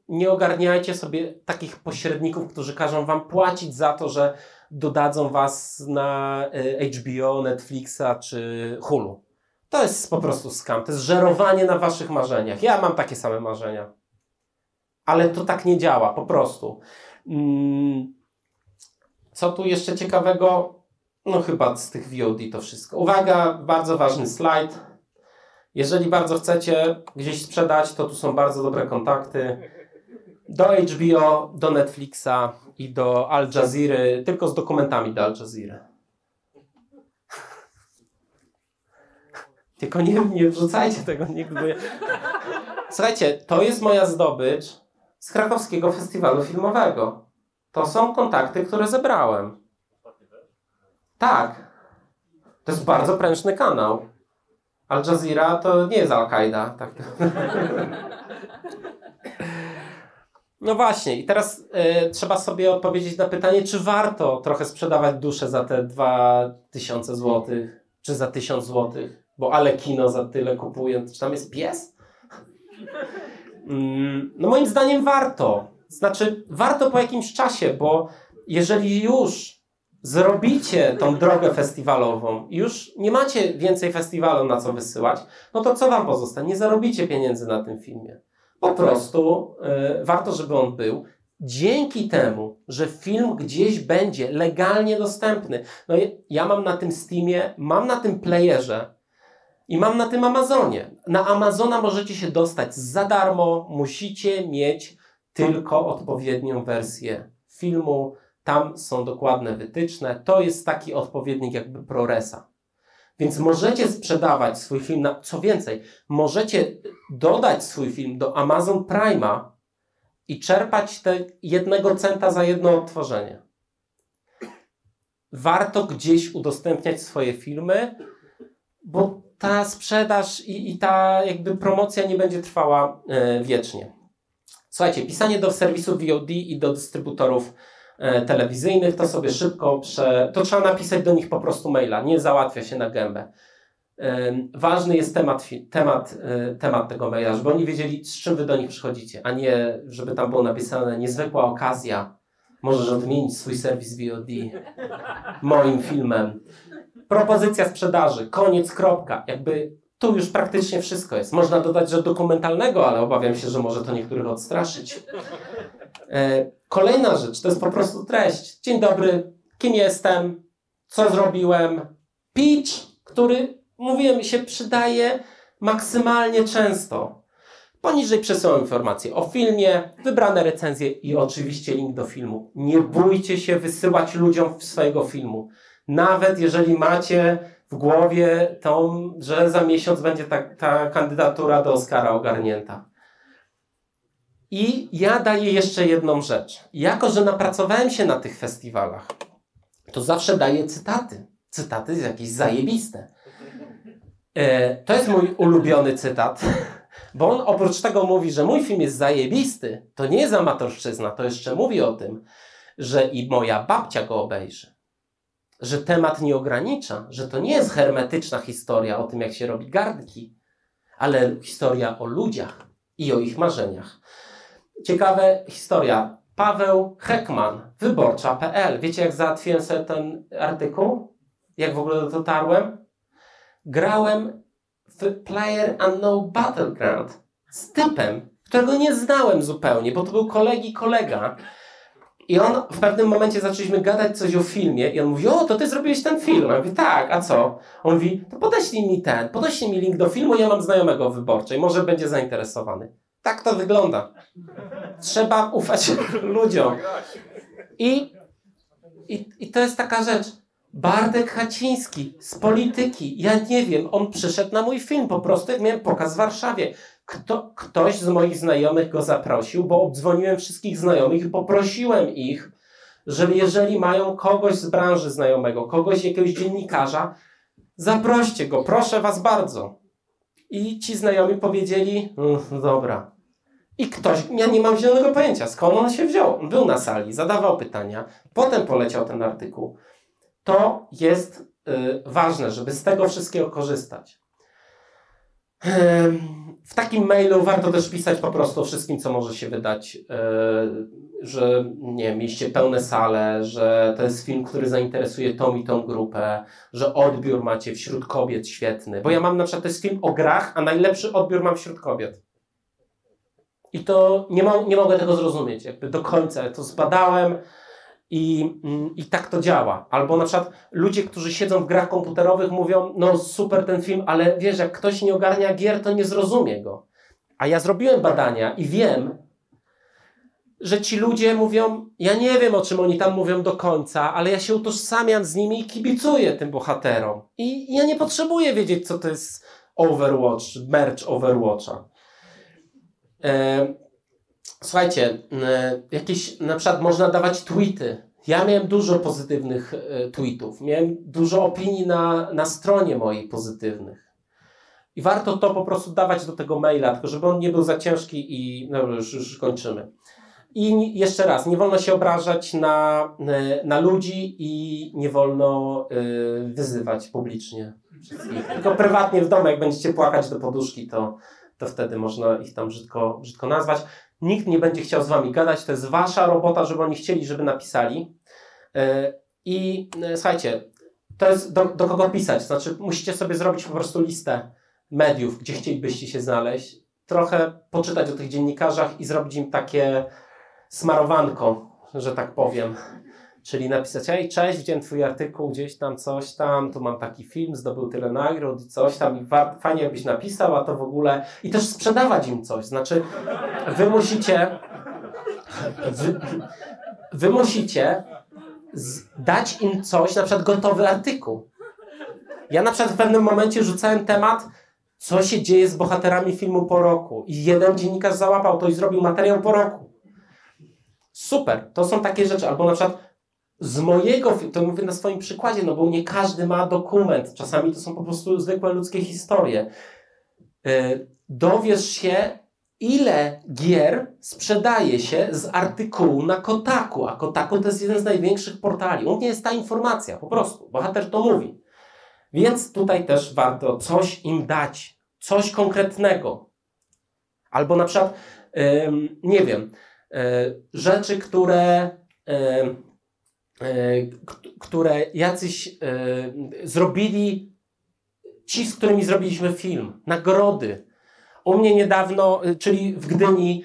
nie ogarniajcie sobie takich pośredników, którzy każą wam płacić za to, że dodadzą was na HBO, Netflixa czy Hulu. To jest po prostu skam, to jest żerowanie na waszych marzeniach. Ja mam takie same marzenia. Ale to tak nie działa, po prostu. Co tu jeszcze ciekawego? No chyba z tych VOD to wszystko. Uwaga, bardzo ważny slajd. Jeżeli bardzo chcecie gdzieś sprzedać, to tu są bardzo dobre kontakty. Do HBO, do Netflixa i do Al Jazeera, tylko z dokumentami do Al Jazeera. Tylko nie wrzucajcie tego nigdy. Słuchajcie, to jest moja zdobycz z krakowskiego festiwalu filmowego. To są kontakty, które zebrałem. Tak. To jest bardzo prężny kanał. Al Jazeera to nie jest Al-Kaida. Tak. No właśnie, i teraz trzeba sobie odpowiedzieć na pytanie, czy warto trochę sprzedawać duszę za te 2000 zł, czy za 1000 zł, bo ale kino za tyle kupuje. Czy tam jest pies? No moim zdaniem warto. Znaczy, warto po jakimś czasie, bo jeżeli już zrobicie tą drogę festiwalową i już nie macie więcej festiwalu na co wysyłać, no to co wam pozostanie? Nie zarobicie pieniędzy na tym filmie. Po prostu warto, żeby on był. Dzięki temu, że film gdzieś będzie legalnie dostępny. No ja mam na tym Steamie, mam na tym playerze i mam na tym Amazonie. Na Amazona możecie się dostać za darmo. Musicie mieć tylko odpowiednią wersję filmu. Tam są dokładne wytyczne. To jest taki odpowiednik jakby ProResa. Więc możecie sprzedawać swój film na... Co więcej, możecie dodać swój film do Amazon Prime'a i czerpać te 1 centa za jedno odtworzenie. Warto gdzieś udostępniać swoje filmy, bo ta sprzedaż i ta jakby promocja nie będzie trwała wiecznie. Słuchajcie, pisanie do serwisów VOD i do dystrybutorów telewizyjnych, to sobie szybko to trzeba napisać do nich po prostu maila, nie załatwia się na gębę. Ważny jest temat tego maila, żeby oni wiedzieli, z czym wy do nich przychodzicie, a nie, żeby tam było napisane niezwykła okazja, możesz odmienić swój serwis VOD moim filmem. Propozycja sprzedaży, koniec, kropka. Jakby tu już praktycznie wszystko jest. Można dodać, że dokumentalnego, ale obawiam się, że może to niektórych odstraszyć. Kolejna rzecz, to jest po prostu treść. Dzień dobry, kim jestem, co zrobiłem. Pitch, który, mówiłem, się przydaje maksymalnie często. Poniżej przesyłam informacje o filmie, wybrane recenzje i oczywiście link do filmu. Nie bójcie się wysyłać ludziom swojego filmu. Nawet jeżeli macie w głowie że za miesiąc będzie ta kandydatura do Oscara ogarnięta. I ja daję jeszcze jedną rzecz. Jako że napracowałem się na tych festiwalach, to zawsze daję cytaty. Cytaty jest jakieś zajebiste. To jest mój ulubiony cytat, bo on oprócz tego mówi, że mój film jest zajebisty, to nie jest amatorszczyzna, to jeszcze mówi o tym, że i moja babcia go obejrzy. Że temat nie ogranicza, że to nie jest hermetyczna historia o tym, jak się robi garnki, ale historia o ludziach i o ich marzeniach. Ciekawa historia. Paweł Heckman, wyborcza.pl. Wiecie, jak załatwiłem sobie ten artykuł? Jak w ogóle dotarłem? Grałem w PlayerUnknown's Battleground z typem, którego nie znałem zupełnie, bo to był kolega. I on w pewnym momencie zaczęliśmy gadać coś o filmie i on mówi, o, to ty zrobiłeś ten film. Ja mówię, tak, a co? On mówi, to podeślij mi link do filmu, ja mam znajomego w Wyborczej, może będzie zainteresowany. Tak to wygląda. Trzeba ufać ludziom. I to jest taka rzecz. Bartek Haciński z polityki. Ja nie wiem, on przyszedł na mój film po prostu, jak miałem pokaz w Warszawie. Ktoś z moich znajomych go zaprosił, bo obdzwoniłem wszystkich znajomych i poprosiłem ich, że jeżeli mają kogoś z branży znajomego, kogoś, jakiegoś dziennikarza, zaproście go, proszę was bardzo. I ci znajomi powiedzieli, dobra. I ktoś, ja nie mam zielonego pojęcia, skąd on się wziął. On był na sali, zadawał pytania, potem poleciał ten artykuł. To jest ważne, żeby z tego wszystkiego korzystać. W takim mailu warto też pisać po prostu o wszystkim, co może się wydać, że nie wiem, mieliście pełne sale, że to jest film, który zainteresuje tą i tą grupę, że odbiór macie wśród kobiet świetny. Bo ja mam na przykład, to jest film o grach, a najlepszy odbiór mam wśród kobiet. I to nie mogę tego zrozumieć, jakby do końca. Ja to zbadałem i tak to działa. Albo na przykład ludzie, którzy siedzą w grach komputerowych mówią, no super ten film, ale wiesz, jak ktoś nie ogarnia gier, to nie zrozumie go. A ja zrobiłem badania i wiem, że ci ludzie mówią, ja nie wiem, o czym oni tam mówią do końca, ale ja się utożsamiam z nimi i kibicuję tym bohaterom. I ja nie potrzebuję wiedzieć, co to jest Overwatch, merch Overwatcha. Słuchajcie, jakieś, na przykład można dawać tweety. Ja miałem dużo pozytywnych tweetów. Miałem dużo opinii na stronie mojej pozytywnych. I warto to po prostu dawać do tego maila, tylko żeby on nie był za ciężki i no już kończymy. I jeszcze raz, nie wolno się obrażać na ludzi i nie wolno wyzywać publicznie wszystkich. Tylko prywatnie w domu, jak będziecie płakać do poduszki, to wtedy można ich tam brzydko nazwać. Nikt nie będzie chciał z wami gadać, to jest wasza robota, żeby oni chcieli, żeby napisali. I słuchajcie, to jest do kogo pisać. Znaczy musicie sobie zrobić po prostu listę mediów, gdzie chcielibyście się znaleźć. Trochę poczytać o tych dziennikarzach i zrobić im takie smarowanko, że tak powiem. Czyli napisać, ej, cześć, widziałem twój artykuł, gdzieś tam, coś tam, tu mam taki film, zdobył tyle nagród i coś tam i fajnie jakbyś napisał, a to w ogóle... I też sprzedawać im coś, znaczy wy musicie dać im coś, na przykład gotowy artykuł. Ja na przykład w pewnym momencie rzucałem temat, co się dzieje z bohaterami filmu po roku i jeden dziennikarz załapał to i zrobił materiał po roku. Super, to są takie rzeczy, albo na przykład z mojego, to mówię na swoim przykładzie, no bo nie każdy ma dokument. Czasami to są po prostu zwykłe ludzkie historie. Dowiesz się, ile gier sprzedaje się z artykułu na Kotaku, a Kotaku to jest jeden z największych portali. U mnie jest ta informacja, po prostu. Bohater to mówi. Więc tutaj też warto coś im dać. Coś konkretnego. Albo na przykład, nie wiem, rzeczy, które jacyś zrobili ci, z którymi zrobiliśmy film. Nagrody. U mnie niedawno, czyli w Gdyni,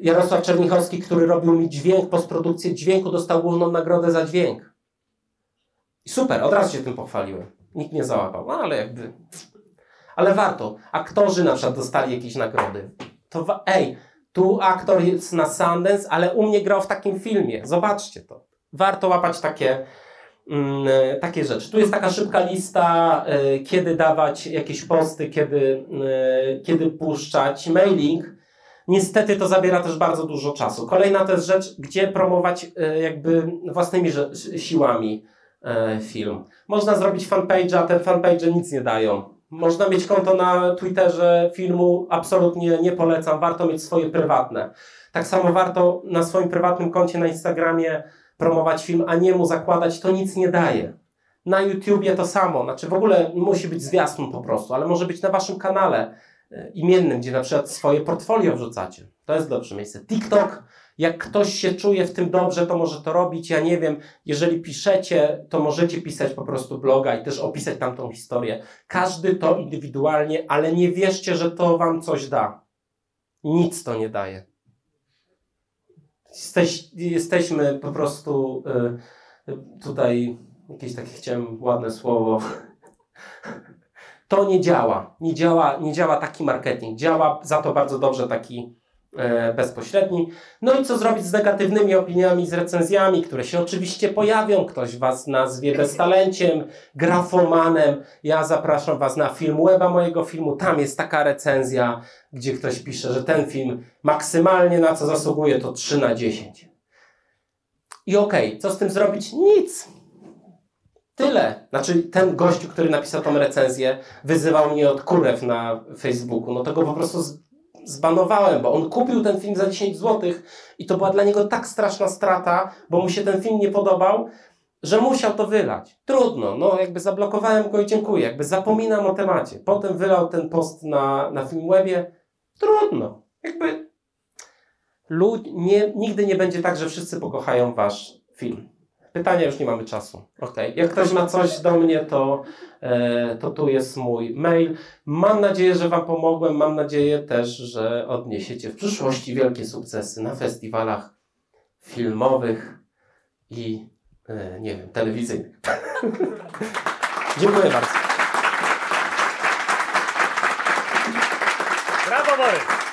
Jarosław Czernichowski, który robił mi dźwięk, postprodukcję dźwięku, dostał główną nagrodę za dźwięk. I super, od razu się tym pochwaliłem. Nikt nie załapał, no ale jakby... Ale warto. Aktorzy na przykład dostali jakieś nagrody. To tu aktor jest na Sundance, ale u mnie grał w takim filmie. Zobaczcie to. Warto łapać takie rzeczy. Tu jest taka szybka lista, kiedy dawać jakieś posty, kiedy puszczać. Mailing. Niestety to zabiera też bardzo dużo czasu. Kolejna to jest rzecz, gdzie promować jakby własnymi siłami film. Można zrobić fanpage, a te fanpage nic nie dają. Można mieć konto na Twitterze filmu, absolutnie nie polecam, warto mieć swoje prywatne. Tak samo warto na swoim prywatnym koncie na Instagramie promować film, a nie mu zakładać, to nic nie daje. Na YouTubie to samo, znaczy w ogóle musi być zwiastun po prostu, ale może być na waszym kanale imiennym, gdzie na przykład swoje portfolio wrzucacie. To jest dobrze miejsce. TikTok, jak ktoś się czuje w tym dobrze, to może to robić. Ja nie wiem, jeżeli piszecie, to możecie pisać po prostu bloga i też opisać tamtą historię. Każdy to indywidualnie, ale nie wierzcie, że to wam coś da. Nic to nie daje. Jesteśmy po prostu tutaj, jakieś takie chciałem ładne słowo, To nie działa. Nie działa taki marketing. Działa za to bardzo dobrze taki bezpośredni. No i co zrobić z negatywnymi opiniami, z recenzjami, które się oczywiście pojawią. Ktoś was nazwie beztalenciem, grafomanem. Ja zapraszam was na Filmweba mojego filmu. Tam jest taka recenzja, gdzie ktoś pisze, że ten film maksymalnie na co zasługuje to 3/10. I okej, co z tym zrobić? Nic. Tyle. Znaczy ten gościu, który napisał tą recenzję, wyzywał mnie od kurew na Facebooku. No to go po prostu zbanowałem, bo on kupił ten film za 10 zł i to była dla niego tak straszna strata, bo mu się ten film nie podobał, że musiał to wylać. Trudno, no jakby zablokowałem go i dziękuję, jakby zapominam o temacie. Potem wylał ten post na Filmwebie. Trudno. Jakby nigdy nie będzie tak, że wszyscy pokochają wasz film. Pytania już nie mamy czasu. Okay. Jak ktoś ma coś do mnie, to tu jest mój mail. Mam nadzieję, że wam pomogłem. Mam nadzieję też, że odniesiecie w przyszłości wielkie sukcesy na festiwalach filmowych i nie wiem, telewizyjnych. Dziękuję bardzo. Brawo, Borys!